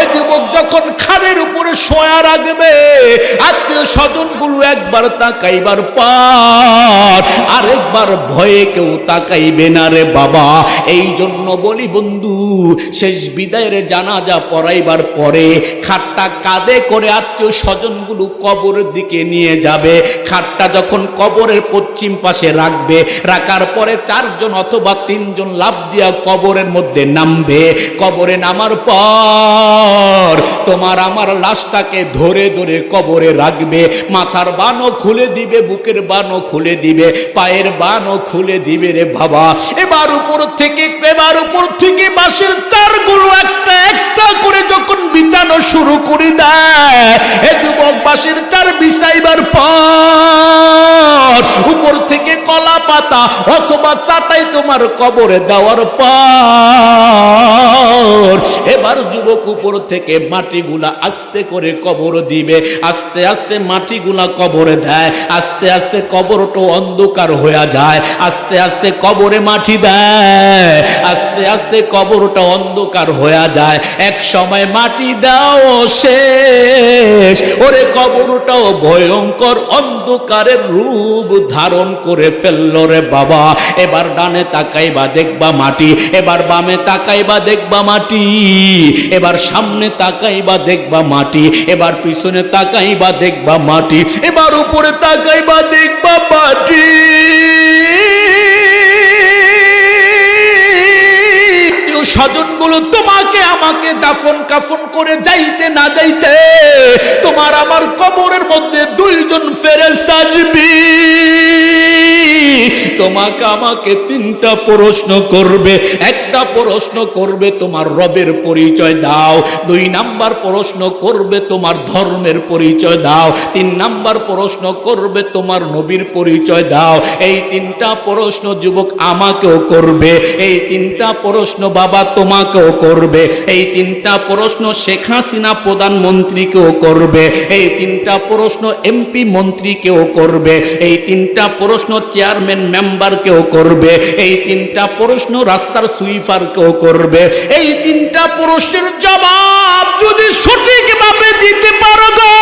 এ যুবক যখন খাদের উপরে শোয়া রাখবে আত্মীয় স্বজন গুলো একবার তাকাইবার পর আরেকবার ভয়ে কেউ তাকাইবে না রে বাবা। এই জন্য বলি বন্ধু, শেষ বিদায়ের জানাজা পড়াইবার পরে খাটটা কাঁধে করে আত্মীয় স্বজন গুলো কবরের দিকে নিয়ে যাবে। খাটটা যখন কবরের পশ্চিম পাশে রাখবে, রাখার পরে 4 জন অথবা 3 জন লাফ দিয়া কবরের মধ্যে নামবে। কবরে নামার পর তোমার আমার লাশটাকে ধরে ধরে কবরে রাখবে, মাথার বানও খুলে দিবে, বুকের বানও খুলে দিবে, পায়ের বানও খুলে দিবে রে বাবা। এবার উপর থেকে বাঁশের চারগুলো একটা একটা করে যখন বিছানো শুরু করে দেয়, এ যুবক বাঁশের চার বিছাইবার পর উপর থেকে কলা পাতা অথবা চাটাই তোমার কবরে দেওয়ার পর এবার যুবক উপর থেকে মাটিগুলা আস্তে করে কবর দিবে। আস্তে আস্তে মাটিগুলা কবরে দেয়, আস্তে আস্তে কবরটা অন্ধকার হয়ে যায়, আস্তে আস্তে কবরে মাটি দেয়, আস্তে আস্তে কবরটা অন্ধকার হয়ে যায়। এক সময় মাটি দাও শেষ, ওরে কবরটাও ভয়ঙ্কর অন্ধকারের রূপ ধারণ করে ফেলল রে বাবা। এবার ডানে তাকাইবা দেখবা মাটি, এবার বামে তাকাইবা দেখবা মাটি, এবার সামনে তাকাইবা দেখবা মাটি, এবার পিছনে তাকাইবা দেখবা মাটি, এবার উপরে তাকাইবা দেখবা মাটি। স্বজনগুলো তোমাকে আমাকে দাফন কাফন করে যাইতে না যাইতে তোমার আমার কবরের মধ্যে 2 জন ফেরেশতা আসবে, তোমাকে আমাকে 3টা প্রশ্ন করবে। একটা প্রশ্ন করবে তোমার রবের পরিচয় দাও, 2 নাম্বার প্রশ্ন করবে তোমার ধর্মের পরিচয় দাও, 3 নাম্বার প্রশ্ন করবে তোমার নবীর পরিচয় দাও। এই 3টা প্রশ্ন যুবক আমাকেও করবে, এই 3টা প্রশ্ন বাবা তোমাকেও করবে, এই 3টা প্রশ্ন শেখ হাসিনা প্রধানমন্ত্রীকেও করবে, এই 3টা প্রশ্ন এমপি মন্ত্রীকেও করবে, এই 3টা প্রশ্ন চেয়ারম্যান মেম্বারকেও করবে, এই 3টা প্রশ্ন রাস্তার সুইপারকেও করবে। এই 3টা প্রশ্নের জবাব যদি সঠিকভাবে দিতে পারো গো,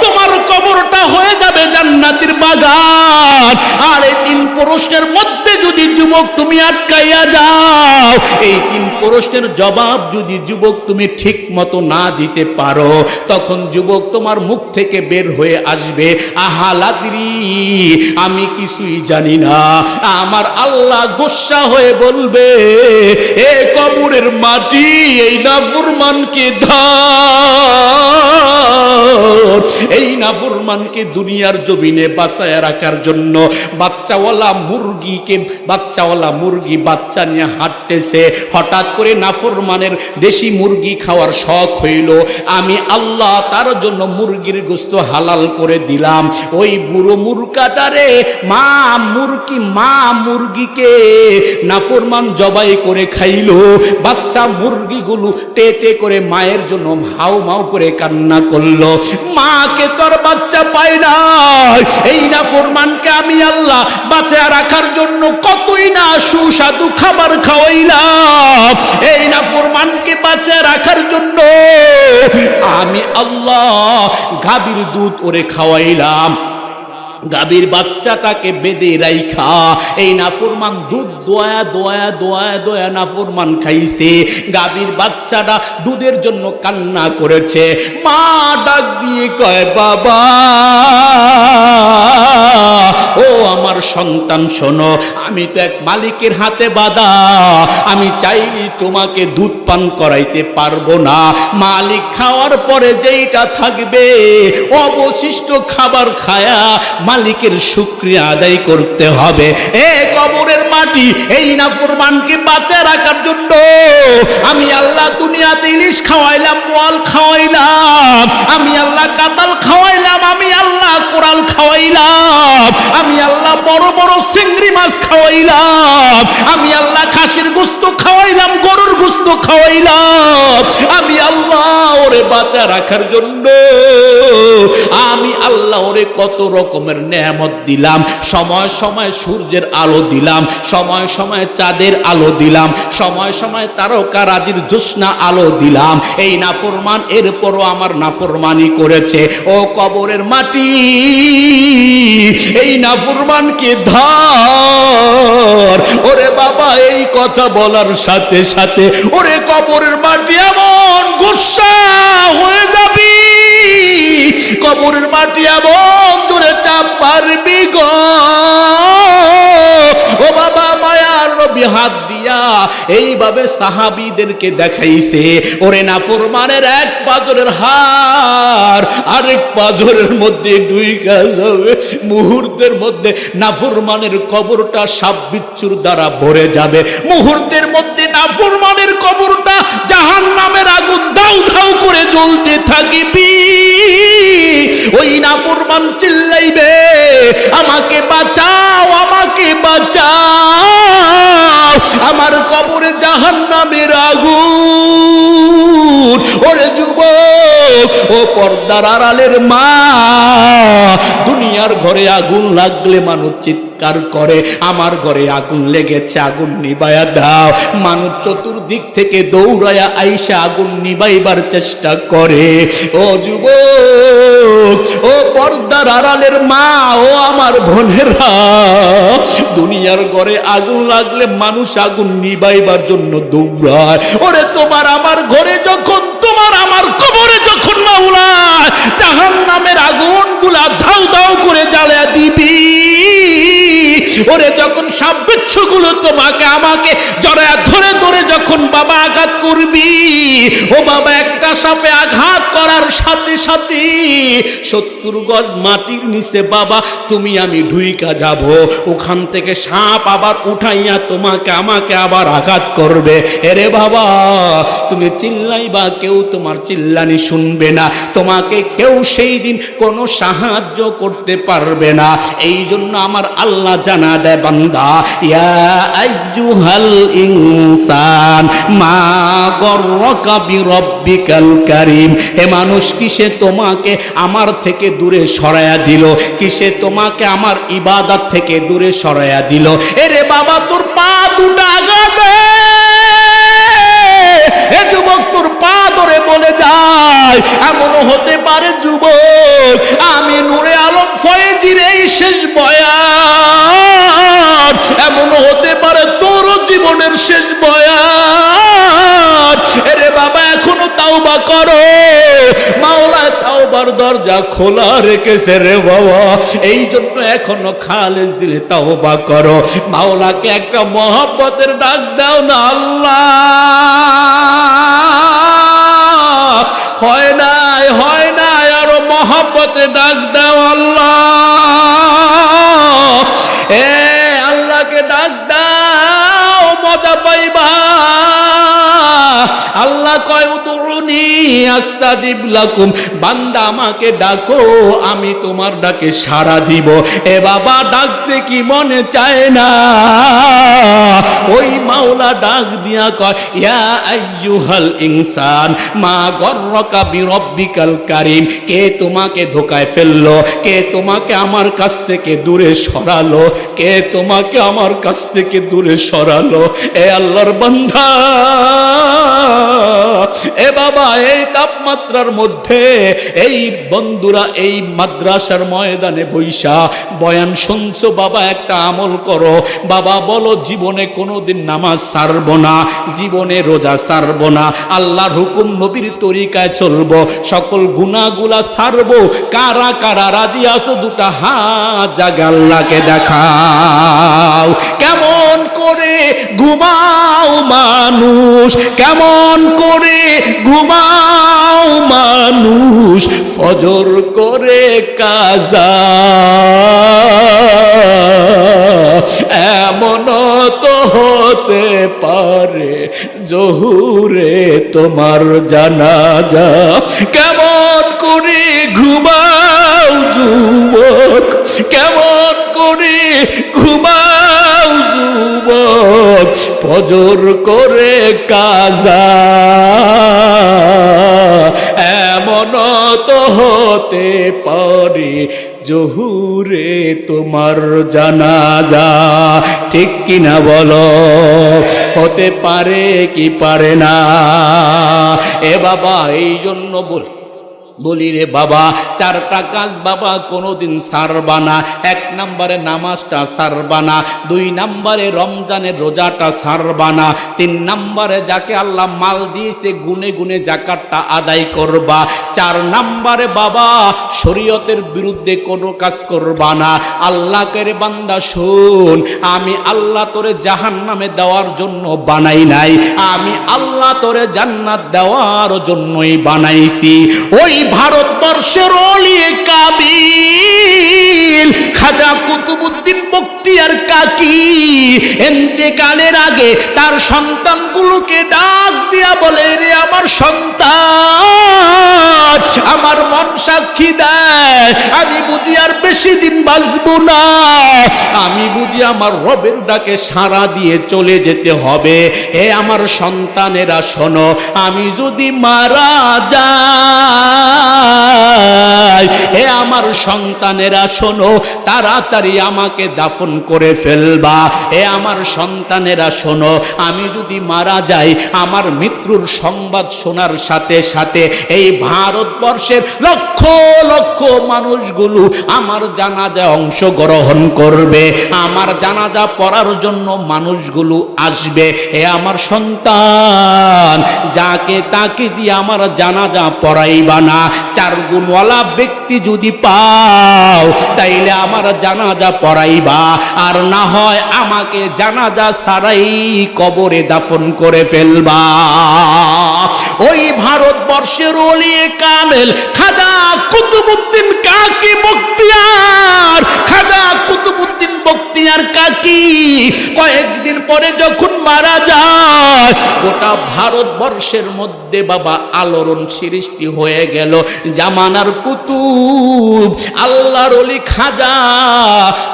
তোমার কবরটা হয়ে যাবে জান্নাতের বাগান। আর এই 3 প্রশ্নের মধ্যে যদি যুবক তুমি আটকাইয়া যাও, এই 3 প্রশ্নের জবাব যদি যুবক তুমি ঠিক মতো না দিতে পারো, তখন যুবক তোমার মুখ থেকে বের হয়ে আসবে আহা লাদরি, আমি কিছুই জানি না। আমার আল্লাহ গোসা হয়ে বলবে এ কবরের মাটি এই নাফরমানকে ধর। এই নাফরমানকে দুনিয়ার জমিনে বাঁচায় রাখার জন্য বাচ্চাওয়ালা মুরগি বাচ্চা নিয়ে হাঁটতেছে, হঠাৎ করে নাফরমানের দেশি মুরগি খাওয়ার শখ হইল, আমি আল্লাহ তার জন্য মুরগির গোশত হালাল করে দিলাম। ওই বুড়ো মুরগাটারে মা মুরগিকে নাফরমান জবাই করে খাইলো, বাচ্চা মুরগিগুলো টেটে করে মায়ের জন্য হাউ মাউ করে কান্না করল। বলল, মাকে তোর বাচ্চা পাই না, এই নাফরমানকে আমি আল্লাহ বাঁচায় রাখার জন্য কতই না সুস্বাদু খাবার খাওয়াইলাম, এই নাফরমানকে বাঁচায় রাখার জন্য আমি আল্লাহ গাভীর দুধ ওরে খাওয়াইলাম, গাভীর বাচ্চাটাকে বেঁধে রাইখা এই নাফরমান দুধ দোয়া দোয়া দোয়া দোয়া নাফরমান খাইছে, গাভীর বাচ্চাটা দুধের জন্য কান্না করেছে। মা ডাক দিয়ে কয়, বাবা ও আমার সন্তান শোনো, আমি তো এক মালিকের হাতে বাঁধা, আমি চাইলে তোমাকে দুধ পান করাইতে পারবো না, মালিক খাওয়ার পরে যেইটা থাকবে অবশিষ্ট খাবার খায়া মালিকের শুকরিয়া আদায় করতে হবে। এ কবরের মাটি এই নাফরমানকে বাঁচায় রাখার জন্য আমি আল্লাহ দুনিয়াতে ইলিশ খাওয়াইলাম, বোয়াল খাওয়াইলাম, আমি আল্লাহ কাতাল খাওয়াইলাম, আমি আল্লাহ কোরাল খাওয়াইলাম, আমি আল্লাহ বড় বড় চিংড়ি মাছ খাওয়াইলাম, আমি আল্লাহ খাসির গোশত খাওয়াইলাম, গরুর গোশত খাওয়াইলাম, আমি আল্লাহ ওরে বাঁচায় রাখার জন্য আমি আল্লাহ ওরে কত রকমের নেয়ামত দিলাম, সময় সময় সূর্যের আলো দিলাম, সময় সময় চাঁদের আলো দিলাম, সময় সময় তারকারাজির জ্যোৎস্না আলো দিলাম, এই নাফরমান এরপরও আমার নাফরমানি করেছে। ও কবরের মাটি এই নাফরমানকে ধর। ওরে বাবা, এই কথা বলার সাথে সাথে ওরে কবরের মাটি এমন গুসা হয়ে যাবি, কবরের মাটি এমন জোরে চাপ পারবি গো। ও বাবা, মায়ার নবী হাত দিয়া এইভাবে সাহাবীদেরকে দেখাইছে, ওরে নাফরমানের এক পাজরের হার আরেক পাজরের মধ্যে ঢুইকা যাবে, মুহূর্তের মধ্যে নাফরমানের কবরটা সাপ বিচ্ছুর দ্বারা ভরে যাবে, মুহূর্তের মধ্যে নাফরমানের কবরটা জাহান্নামের আগুন দাউ দাউ করে জ্বলতে থাকিবি। ওই নাফরমান চিল্লাইবে, আমাকে বাঁচাও, আমাকে বাঁচাও, আমার কবরে জাহান্নামের আগুন। ওরে যুবক, ও পর্দার আড়ালের মা, দুনিয়ার ঘরে আগুন লাগলে মানুষ চিৎকার করে, আমার ঘরে আগুন লেগেছে, আগুন নিবায়া দাও। মানুষ চতুর্দিক থেকে দৌড়ায়া আইসা আগুন নিবাইবার চেষ্টা করে। ও যুবক, ও পর্দার আড়ালের মা, ও আমার বোনেরা, দুনিয়ার ঘরে আগুন লাগলে মানুষ আগুন নিবাইবার জন্য দৌড়ায়। ওরে তোমার আমার ঘরে যখন, তোমার আমার কবরে যখন মাওলা জাহান্নামের আগুনগুলা ধাউ ধাউ করে জ্বালিয়ে দিবি, ওরে যখন সাপ বিচ্ছুগুলো তোমাকে আমাকে জড়ায়া ধরে ধরে যখন বাবা আঘাত করবি, ও বাবা একটা সাপে আঘাত করার সাথে সাথে 70 গজ মাটির নিচে বাবা তুমি আমি ঢুইকা যাব, ওখান থেকে সাপ আবার উঠাইয়া তোমাকে আমাকে আবার আঘাত করবে। এরে বাবা, তুমি চিল্লাইবা, কেউ তোমার চিল্লানি শুনবে না, তোমাকে কেউ সেই দিন কোনো সাহায্য করতে পারবে না। এই জন্য আমার আল্লাহ জানা দেয়, বান্দা ইয়া আইয়ুহাল ইনসান মা গররাকা বিরব্বিকাল কারীম, হে মানুষ, কিসে তোমাকে আমার থেকে দূরে সরায়া দিল, কিসে তোমাকে আমার ইবাদত থেকে দূরে সরায়া দিল। এরে বাবা, তোর পা দুটো আগাবে, এ যুবক তোর পা ধরে বলে যায়, এমনও হতে পারে যুবক আমি নূরে আলম ফয়েজির এই শেষ বয়ান, এমনও হতে পারে তোরও জীবনের শেষ বয়ান। এরে বাবা, এখনো তাওবা করো, মাওলা তাওবার দরজা খোলা রেখেছে রে বাবা, এই জন্য এখনো খালেস দিলে তাওবা করো, মাওলাকে একটা মহব্বতের ডাক দাও না। আল্লাহ হয় নাই, হয় নাই, আরো মহব্বতে ডাক দাও। আল্লাহ, এ আল্লাহকে ডাক দাও, মজা পাইবা। আল্লাহ কয় উদুনি আস্তাজিব লাকুম, বান্দা আমাকে ডাকো, আমি তোমার ডাকে সাড়া দিব। এ বাবা, ডাকতে কি মনে চায় না? ওই মাওলা ডাক দিয়া কয়, ইয়া আইয়ুহাল ইনসান মা গররাকা বিরব্বিকাল কারীম। কে তোমাকে ধোকায় ফেললো? কে তোমাকে আমার কাছ থেকে দূরে সরালো? কে তোমাকে আমার কাছ থেকে দূরে সরালো? এ আল্লাহর বান্দা, এ বাবা, এই তাপমাত্রার মধ্যে এই বন্ধুরা এই মাদ্রাসার ময়দানে বৈশা বয়ান শুনছো, বাবা একটা আমল করো। বাবা বলো, জীবনে কোনোদিন নামাজ ছাড়বো না, জীবনে রোজা ছাড়বো না, আল্লাহর হুকুম নবীর তরিকায় চলবো, সকল গুনাহগুলা ছাড়বো। কারা কারা রাজি আছো? দুটা হাত জাগে আল্লাহকে দেখাও। কেমন করে ঘুমাও মানুষ, কেমন করে ঘুমাও মানুষ, ফজর করে কাজা, এমন তো হতে পারে জহুরে তোমার জানাজা। কেমন করে ঘুমাও যুবক, কেমন করে ঘুমাও যুবক, ফজর করে কাজা, এমন তো হতে পারে জহুরে তোমার জানাজা। ঠিক কিনা বলো? হতে পারে কি পারে না? এ বাবা, এই জন্য বলি রে বাবা, চারটা কাজ বাবা কোনোদিন ছাড়বা না। এক নম্বরে নামাজটা ছাড়বা না, দুই নম্বরে রমজানের রোজাটা ছাড়বা না, তিন নম্বরে যাকে আল্লাহ মাল দিয়েছে গুনে গুনে যাকাতটা আদায় করবা, চার নম্বরে বাবা শরীয়তের বিরুদ্ধে কোনো কাজ করবা না। আল্লাহকে রে বান্দা শোন, আমি আল্লাহ তোরে জাহান্নামে দেওয়ার জন্য বানাই নাই, আমি আল্লাহ তোরে জান্নাত দেওয়ার জন্যই বানাইছি। ওই ভারতবর্ষের ওলিয়ে কাবিল খাজা কুতুবউদ্দিন বখতিয়ার কাকি ইন্তেকালের আগে তার সন্তানগুলোকে ডাক দিয়া বলে, রে আমার সন্তান, আমার মন সাক্ষী দেয়, আমি বুঝি আর বেশি দিন বাঁচবো না, আমি বুঝি আমার রবের ডাকে সাড়া দিয়ে চলে যেতে হবে। হে আমার সন্তানেরা শোনো, আমি যদি মারা যাই, হে আমার সন্তানেরা শোনো, তাড়াতাড়ি আমাকে দাফন করে ফেলবা। হে আমার সন্তানেরা শোনো, আমি যদি মারা যাই, আমার মৃত্যুর সংবাদ শোনার সাথে সাথে এই ভারতবর্ষের লক্ষ লক্ষ মানুষগুলো আমার জানাজায় অংশগ্রহণ করবে, আমার জানাজা পড়ার জন্য মানুষগুলো আসবে। হে আমার সন্তান, যাকে তাকে দিয়ে আমার জানাজা পড়াইবা না। চার গুণওয়ালা ব্যক্তি যদি পাও, তাইলে আমার জানাজা পড়াইবা, আর না হয় আমাকে জানাজা ছাড়াই কবরে দাফন করে ফেলবা। ওই ভারতবর্ষের ওলিয়ে কামেল খাজা কুতুবউদ্দিন কাকি বখতিয়ার, খাজা কুতুবউদ্দিন বখতিয়ার কাকি কয়েকদিন পরে যখন মারা যায়, গোটা ভারতবর্ষের মধ্যে বাবা আলোড়ন সৃষ্টি হয়ে গেল। জামানার কুতুব আল্লাহর ওলি খাজা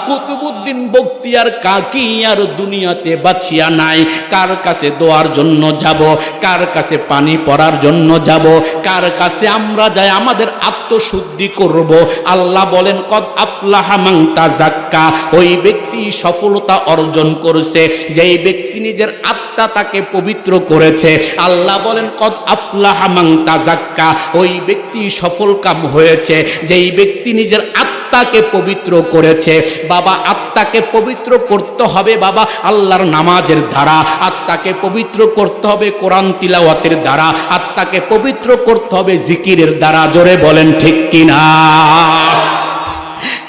কুতুবউদ্দিন বখতিয়ার কাকি আর দুনিয়াতে বাঁচিয়া নাই। কার কাছে দোয়ার জন্য যাব, কার কাছে পানি পড়ার জন্য যাব, কার কাছে আমরা যাই আমাদের আত্মশুদ্ধি করব? আল্লাহ বলেন, কদ আফলাহা মান তাযাক্কা, ওই ব্যক্তি সফলতা অর্জন করেছে যেই ব্যক্তি নিজের আত্মা তাকে পবিত্র করেছে। আল্লাহ বলেন, কদ আফলাহা মান তাযাক্কা, ওই ব্যক্তি সফল কাম হয়েছে যেই ব্যক্তি নিজের আত্মাকে পবিত্র করেছে। বাবা, আত্মাকে পবিত্র করতে হবে বাবা আল্লাহর নামাজের দ্বারা, আত্মাকে পবিত্র করতে হবে কোরআন তিলাওয়াতের দ্বারা, আত্মাকে পবিত্র করতে হবে জিকিরের দ্বারা। জোরে বলেন ঠিক কিনা?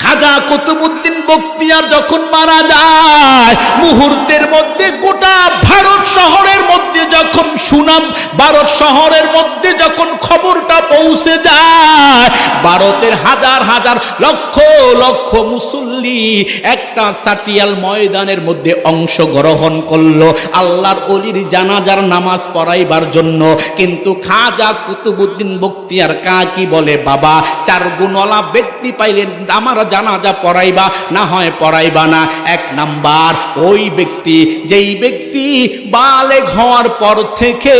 খাজা কুতুবউদ্দিন বখতিয়ার যখন মারা যায়, মুহূর্তের মধ্যে গোটা ভারত শহরের মধ্যে যখন শোনা শুনলাম ভারত শহরের মধ্যে যখন খবরটা পৌঁছে যায়, ভারতের হাজার হাজার লক্ষ লক্ষ মুসল্লি একটা সাটিয়াল ময়দানের মধ্যে অংশগ্রহণ করলো আল্লাহর ওলির জানাজার নামাজ পড়াইবার জন্য। কিন্তু খাজা কুতুবউদ্দিন বখতিয়ার কাকি বলে, বাবা, 4 গুণওয়ালা ব্যক্তি পাইলেন আমার জানাজা পড়াইবা, না হয় পড়াইবা না। 1 নাম্বার, ওই ব্যক্তি যেই ব্যক্তি বালেগ হওয়ার পর থেকে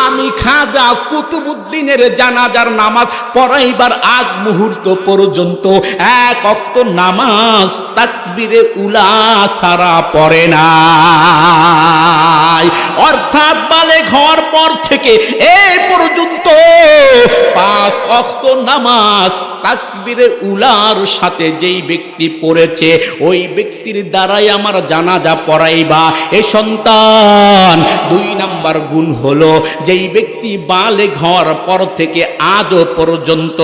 আমি খাজা কুতুবউদ্দিনের জানাজার নামাজ পড়াইবার আগ মুহূর্ত পর্যন্ত 1 ওয়াক্ত নামাজ তাকবীরে উলা সারা পড়ে না। অর্থাৎ বালেগ হওয়ার পর থেকে এই পর্যন্ত 5 ওয়াক্ত নামাজ তাকবীরে উলার সাথে যেই ব্যক্তি পড়েছে ওই ব্যক্তির দ্বারাই আমার জানাজা পড়াইবা। এ সন্তান, 2 নাম্বার গুণ হলো যেই ব্যক্তি বালেগ হওয়ার পর থেকে আজও পর্যন্ত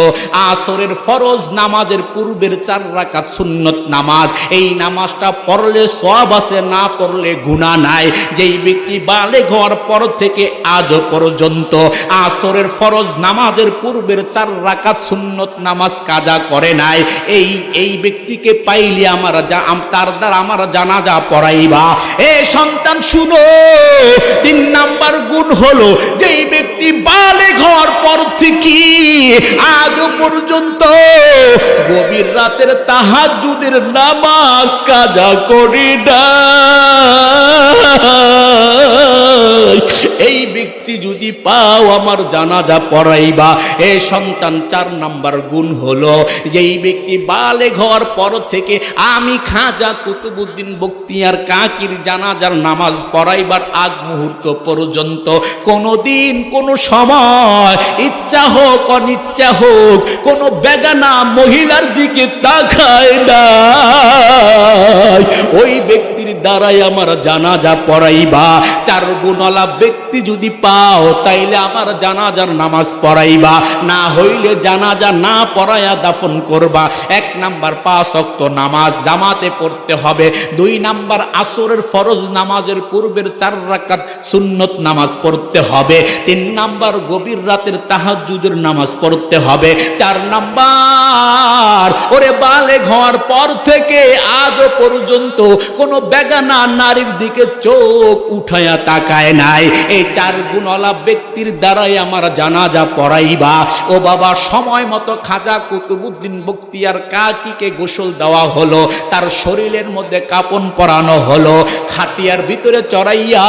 আসরের ফরজ নামাজের পূর্বের 4 রাকাত সুন্নত নামাজ, এই নামাজটা পড়লে সওয়াব আছে, না পড়লে গুনাহ নাই। যেই ব্যক্তি বালেগ হওয়ার পর থেকে আজও পর্যন্ত আসরের ফরজ নামাজের পূর্বের 4 রাকাত সুন্নত নামাজ কাজা করে নাই, এই ব্যক্তিকে পাইলে তার দ্বারা আমার জানাজা পড়াইবা। এ সন্তান শুনো, 3 নাম্বার গুণ হলো যেই ব্যক্তি বালেগ হওয়ার পর থেকে আজও পর্যন্ত গভীর রাতের তাহাজ্জুদের নামাজ কাজা করে না, এই ব্যক্তি যদি পাও আমার জানাজা পড়াইবা। এ সন্তান, 4 নাম্বার গুণ হলো যেই ব্যক্তি বালেগ হওয়ার পর থেকে আমি খাজা কুতুবউদ্দিন বখতিয়ার কাকির জানাজার নামাজ পড়াইবার আগ মুহূর্ত পর্যন্ত কোনোদিন কোনো সময় ইচ্ছা হোক অনিচ্ছা হোক কোনো বেগানা মহিলার দিকে তাকায় না, ওই ব্যক্তির দ্বারাই আমার জানাজা পড়াইবা। 4 গুণওয়ালা ব্যক্তি যদি পাও তাইলে আমার জানাজার নামাজ পড়াইবা, না হইলে জানাজা না পড়াইয়া দাফন করবা। 1 নাম্বার 5 ওয়াক্ত নামাজ জামাতে পড়তে হবে। 2 নাম্বার আসরের ফরজ নামাজের পূর্বের 4 রাকাত সুন্নত নামাজ পড়তে হবে। 3 নাম্বার গভীর রাতের তাহাজ্জুদের নামাজ পড়তে হবে। 4 নাম্বার, ওরে বালেগ হওয়ার পর থেকে আজও পর্যন্ত কোনো বেগানা নারীর দিকে চোখ উঠায়া তাকায় নাই, এই 4 গুণওয়ালা ব্যক্তির দ্বারাই আমার জানাজা পড়াইবা। ও বাবা, সময় মতো খাজা কুতুবউদ্দিন বখতিয়ার কাকিকে গোসল দেওয়া হলো, তার শরীরের মধ্যে কাপন পরানো হলো, খাটিয়ার ভিতরে চড়াইয়া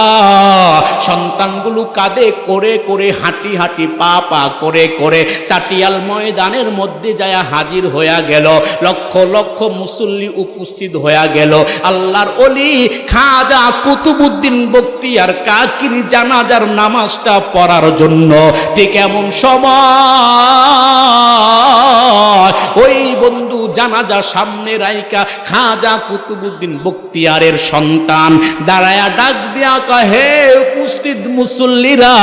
সন্তানগুলো কাঁধে করে করে হাঁটি হাঁটি পা পা করে করে চাটিয়াল ময়দানের মধ্যে যায় হাজির হইয়া গেল। লক্ষ লক্ষ মুসল্লি উপস্থিত হইয়া গেল আল্লাহর ওলি খাজা কুতুবউদ্দিন বখতিয়ার কাকির জানাজার নামাজটা পড়ার জন্য। ঠিক এমন সময় ওই বন্ধু জানাজা সামনে রাইকা খাজা কুতুবউদ্দিন বখতিয়ারের সন্তান দাঁড়ায়া ডাক দিয়া কয়, হে উপস্থিত মুসল্লিরা,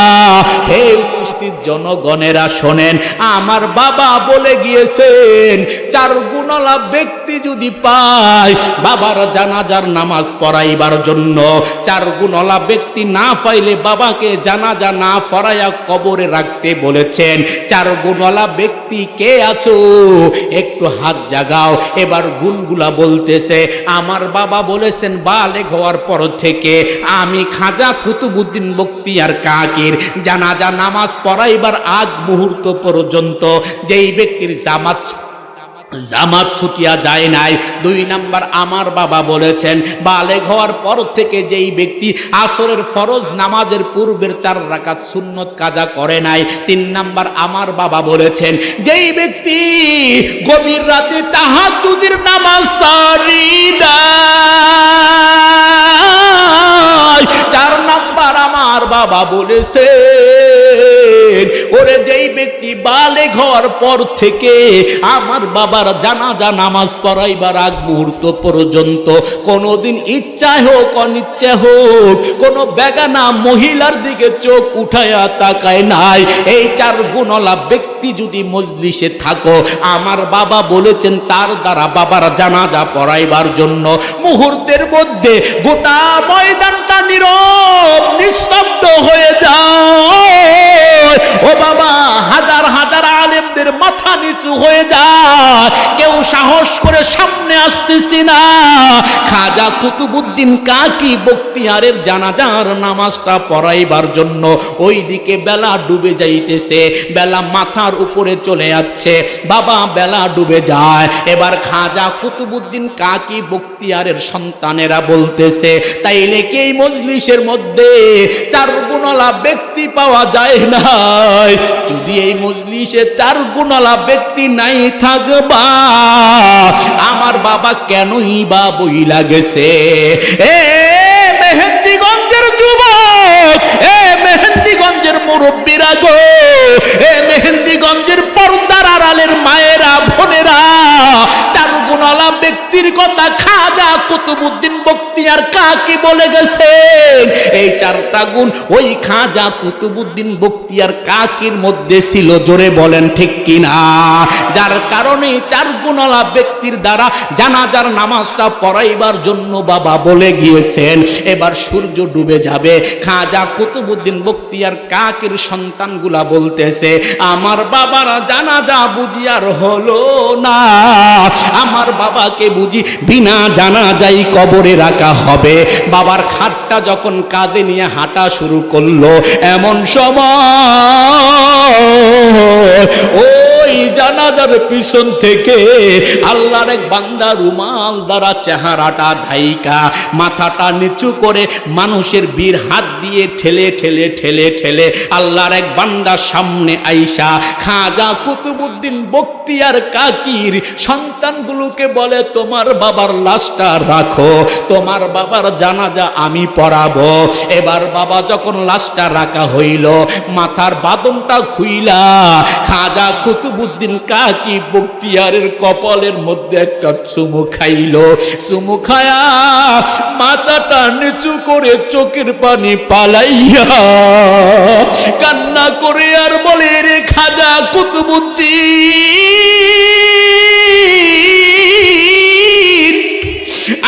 হে উপস্থিত জনগণেরা, শোনেন, আমার বাবা বলে গিয়েছেন 4 গুণওয়ালা ব্যক্তি যদি পায় বাবার জানাজার নামাজ পড়াইবার জন্য, 4 গুণওয়ালা ব্যক্তি না পাইলে বাবাকে জানাজা না পড়াইয়া কবরে রাখতে বলেছেন। 4 গুণওয়ালা ব্যক্তি কে আছো? একটু হাত জাগাও। এবার গুণগুলা বলতেছে, আমার বাবা বলেছেন বালেগ হওয়ার পর থেকে আমি খাজা কুতুবউদ্দিন বখতিয়ার কাকির জানাজা নামাজ পড়াইবার আগ মুহূর্ত পর্যন্ত যেই ব্যক্তির জামাত ছুটিয়া যায় নাই। 2 নাম্বার, আমার বাবা বলেছেন বালেগ হওয়ার পর থেকে যেই ব্যক্তি আসরের ফরজ নামাজের পূর্বের 4 রাকাত সুন্নত কাজা করে নাই। 3 নাম্বার, আমার বাবা বলেছেন যেই ব্যক্তি গভীর রাতে তাহাজ্জুদের নামাজ সারি নাই। 4 নাম্বার, আমার বাবা বলেছেন ওরে যেই ব্যক্তি বালেগ হওয়ার পর থেকে আমার বাবার জানাজা নামাজ পড়াইবার আগ মুহূর্ত পর্যন্ত কোনোদিন ইচ্ছায় হোক অনিচ্ছা হোক কোনো বেগানা মহিলার দিকে চোখ উঠায়া তাকায় নাই। এই 4 গুণওয়ালা ব্যক্তি যদি মজলিসে থাকো, আমার বাবা বলেছেন তার দ্বারা বাবার জানাজা পড়াইবার জন্য মুহূর্তের মধ্যে গোটা ময়দানটা নীরব নিস্তব্ধ হয়ে যায়। কেউ সাহস করে সামনে আসতেছি না। খাজা কুতুবউদ্দিন কাকি বখতিয়ারের জানাজার নামাজটা পড়াইবার জন্য ওইদিকে বেলা ডুবে যাইতেছে, বেলা মাথার উপরে চলে যাচ্ছে। বাবা বেলা ডুবে যায়। এবার খাজা কুতুবউদ্দিন কাকি বখতিয়ারের সন্তানেরা বলতেছে, তাইলে কি এই মজলিসের মধ্যে চার গুণওয়ালা ব্যক্তি পাওয়া যায় নাই? যদি এই মজলিসে চার গুণওয়ালা ব্যক্তি নাই থাকবা, আমার বাবা কেনই বা বইলা গেছে? এ মেহেন্দিগঞ্জের যুবক, এ মেহেন্দিগঞ্জের মুরব্বীরা গো, এ মেহেন্দিগঞ্জের পর্দার আড়ালের মায়েরা বোনেরা, চার গুণওয়ালা ব্যক্তির কথা খাজা কুতুবউদ্দিন বখতিয়ার কাকি বলে গেছেন। এই চারটা গুণ ওই খাজা কুতুবউদ্দিন বখতিয়ার কাকির মধ্যে ছিল, জোরে বলেন ঠিক কিনা? যার কারণে চার গুণওয়ালা ব্যক্তির দ্বারা জানাজার নামাজটা পড়াইবার জন্য বাবা বলে গিয়েছেন। এবার সূর্য ডুবে যাবে। খাজা কুতুবউদ্দিন বখতিয়ার কাকির সন্তানগুলা বলতেছে, আমার বাবার জানাজা বুঝি আর হলো না, আমার বাবাকে বুঝি বিনা জানাজাই কবরে রাখা হবে। বাবার খাটটা যখন কাঁধে নিয়ে হাঁটা শুরু করলো, এমন সময় ওই জানাজার পিছন থেকে আল্লাহর এক বান্দা রুমাল দ্বারা চেহারাটা ঢাইকা মাথাটা নিচু করে মানুষের বীর হাত দিয়ে ঠেলে ঠেলে ঠেলে ঠেলে আল্লাহর এক বান্দার সামনে আইসা খাজা কুতুবউদ্দিন বখতিয়ার কাকির সন্তানগুলোকে বলে, তোমার বাবার লাশটা রাখো, তোমার বাবার জানাজা আমি পড়াবো। এবার বাবা যখন লাশটা রাখা হইল, মাথার বাদনটা খুইলা খাজা কুতুবউদ্দিন কাকি বখতিয়ারের কপালের মধ্যে একটা চুমু খাইল। চুমু খায়া মাথাটা নিচু করে চোখের পানি পালাইয়া কান্না করে আর বলে, রে খাজা কুতুবউদ্দিন,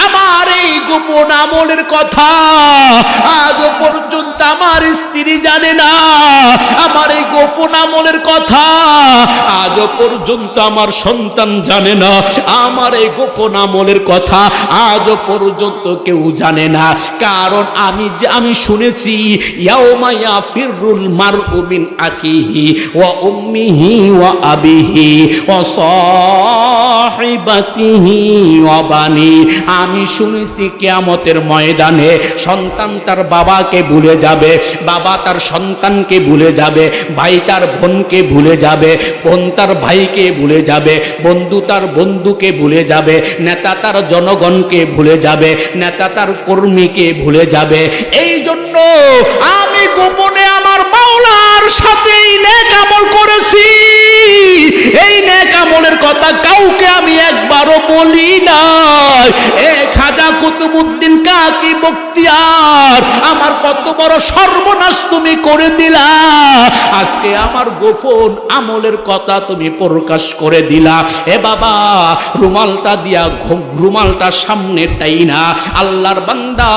আমার এই গোপন আমলের কথা আজ পর্যন্ত আমার স্ত্রী জানে না, আমার এই গোপন আমলের কথা আজ পর্যন্ত আমার সন্তান জানে না, আমার এই গোপন আমলের কথা আজ পর্যন্ত কেউ জানে না। কারণ আমি শুনেছি, ইয়াউমা ইয়াফিরুল মারউ মিন আখিহি ওয়া উম্মিহি ওয়া আবিহি ওয়া সাহিবাতিহি ওয়া বানি। আমি শুনেছি কিয়ামতের ময়দানে সন্তান তার বাবাকে ভুলে যাবে, বাবা তার সন্তানকে ভুলে যাবে, ভাই তার বোনকে ভুলে যাবে, বোন তার ভাইকে ভুলে যাবে, বন্ধু তার বন্ধুকে ভুলে যাবে, নেতা তার জনগণকে ভুলে যাবে, নেতা তার কর্মীকে ভুলে যাবে। এই জন্য আমি গোপনে আমার মাওলার সাথে নেক আমল করেছি। এই নেক আমলের কথা কাউকে আমি একবারও বলি নাই। এ খাজা কুতুবউদ্দিন কাকি বখতিয়ার, আমার কত বড় সর্বনাশ তুমি করে দিলা। আজকে আমার গোপন আমলের কথা তুমি প্রকাশ করে দিলা। এ বাবা, রুমালটা দিয়া রুমালটা সামনে টাইনা আল্লাহর বান্দা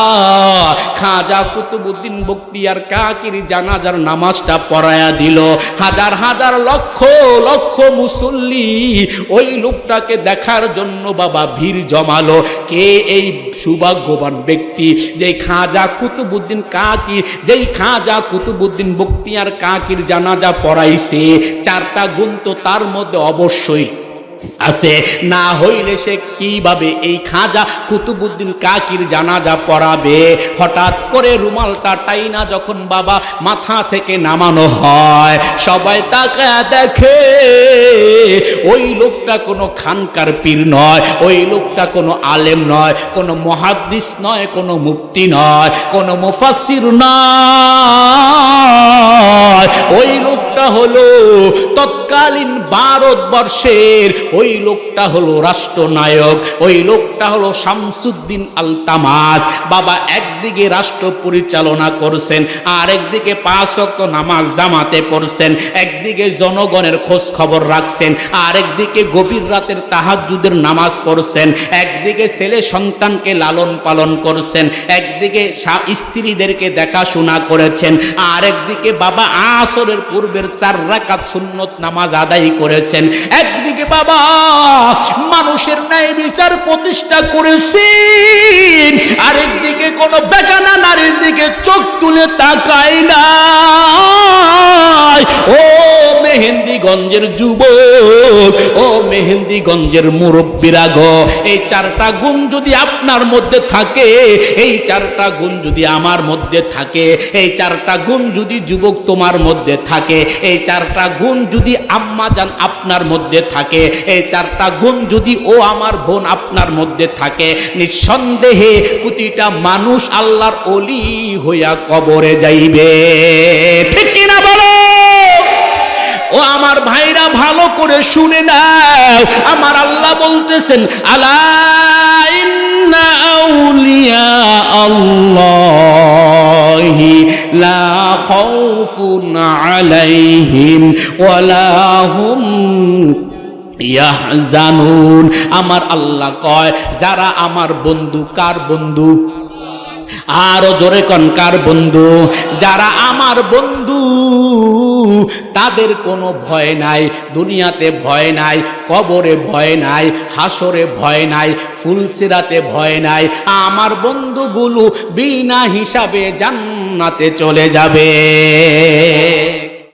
খাজা কুতুবউদ্দিন বখতিয়ার কাকির জানাজার নামাজটা পড়ায়া দিল। হাজার হাজার লক্ষ লক্ষ মুসল্লি ওই লোকটাকে দেখার জন্য বাবা ভিড় জমালো। কে এই সৌভাগ্যবান ব্যক্তি যে খাজা কুতুবউদ্দিন কাকি, যেই খাজা কুতুবউদ্দিন বখতিয়ার কাকির জানাজা পড়াইছে? চারটা গুণ তো তার মধ্যে অবশ্যই আছে, না হইলে সে কিভাবে এই খাজা কুতুবউদ্দিন কাকির জানাজা পড়াবে? হঠাৎ করে রুমালটা টাইনা যখন বাবা মাথা থেকে নামানো হয়, সবাই তাকায়া দেখে ওই লোকটা কোনো খানকার পীর নয়, ওই লোকটা কোনো আলেম নয়, কোনো মুহাদ্দিস নয়, কোনো মুফতি নয়, কোনো মুফাসসির নয়। ওই লোকটা হলো তৎকালীন ভারতবর্ষের, ওই লোকটা হলো রাষ্ট্রনায়ক, ওই লোকটা হলো শামসুদ্দিন আলতামাস। বাবা একদিকে রাষ্ট্র পরিচালনা করছেন, আর একদিকে 5 ওয়াক্ত নামাজ জামাতে পড়ছেন, একদিকে জনগণের খোঁজ খবর রাখছেন, আর একদিকে গভীর রাতের তাহাজ্জুদের নামাজ পড়ছেন, একদিকে ছেলে সন্তানকে লালন পালন করছেন, একদিকে স্ত্রীদেরকে দেখাশোনা করেছেন, আর একদিকে বাবা আসরের পূর্বের 4 রাকাত সুন্নত নামাজ আদায় করেছেন, একদিকে একদিকে বাবা মানুষের ন্যায় বিচার প্রতিষ্ঠা করেছেন, আরেকদিকে কোনো বেগানা নারীর দিকে চোখ তুলে তাকায় না। ও মেহেন্দিগঞ্জের যুবক, ও মেহেন্দিগঞ্জের মুরব্বীরা গো, এই চারটা গুণ যদি আপনার মধ্যে থাকে, এই চারটা গুণ যদি আমার মধ্যে থাকে, এই চারটা গুণ যদি যুবক তোমার মধ্যে থাকে, এই চারটা গুণ যদি আম্মা জান আপনার মধ্যে থাকে, এই চারটা গুণ যদি ও আমার বোন আপনার মধ্যে থাকে, নিঃসন্দেহে প্রতিটা মানুষ আল্লাহর ওলি হইয়া কবরে যাইবে। ঠিক কিনা বলো? ও আমার ভাইরা ভালো করে শুনে নাও, আমার আল্লাহ বলতেছেন আলা ইন্না আউলিয়া আল্লাহি লা খাউফুন আলাইহিম ওয়ালা হুম ইয়াহজানুন। আমার আল্লাহ কয় যারা আমার বন্ধু, কার বন্ধু? আরো জোরে কোন কার বন্ধু? যারা আমার বন্ধু তাদের কোনো ভয় নাই, দুনিয়াতে ভয় নাই, কবরে ভয় নাই, হাসরে ভয় নাই, ফুলসিরাতে ভয় নাই। আমার বন্ধুগুলো বিনা হিসাবে জান্নাতে চলে যাবে।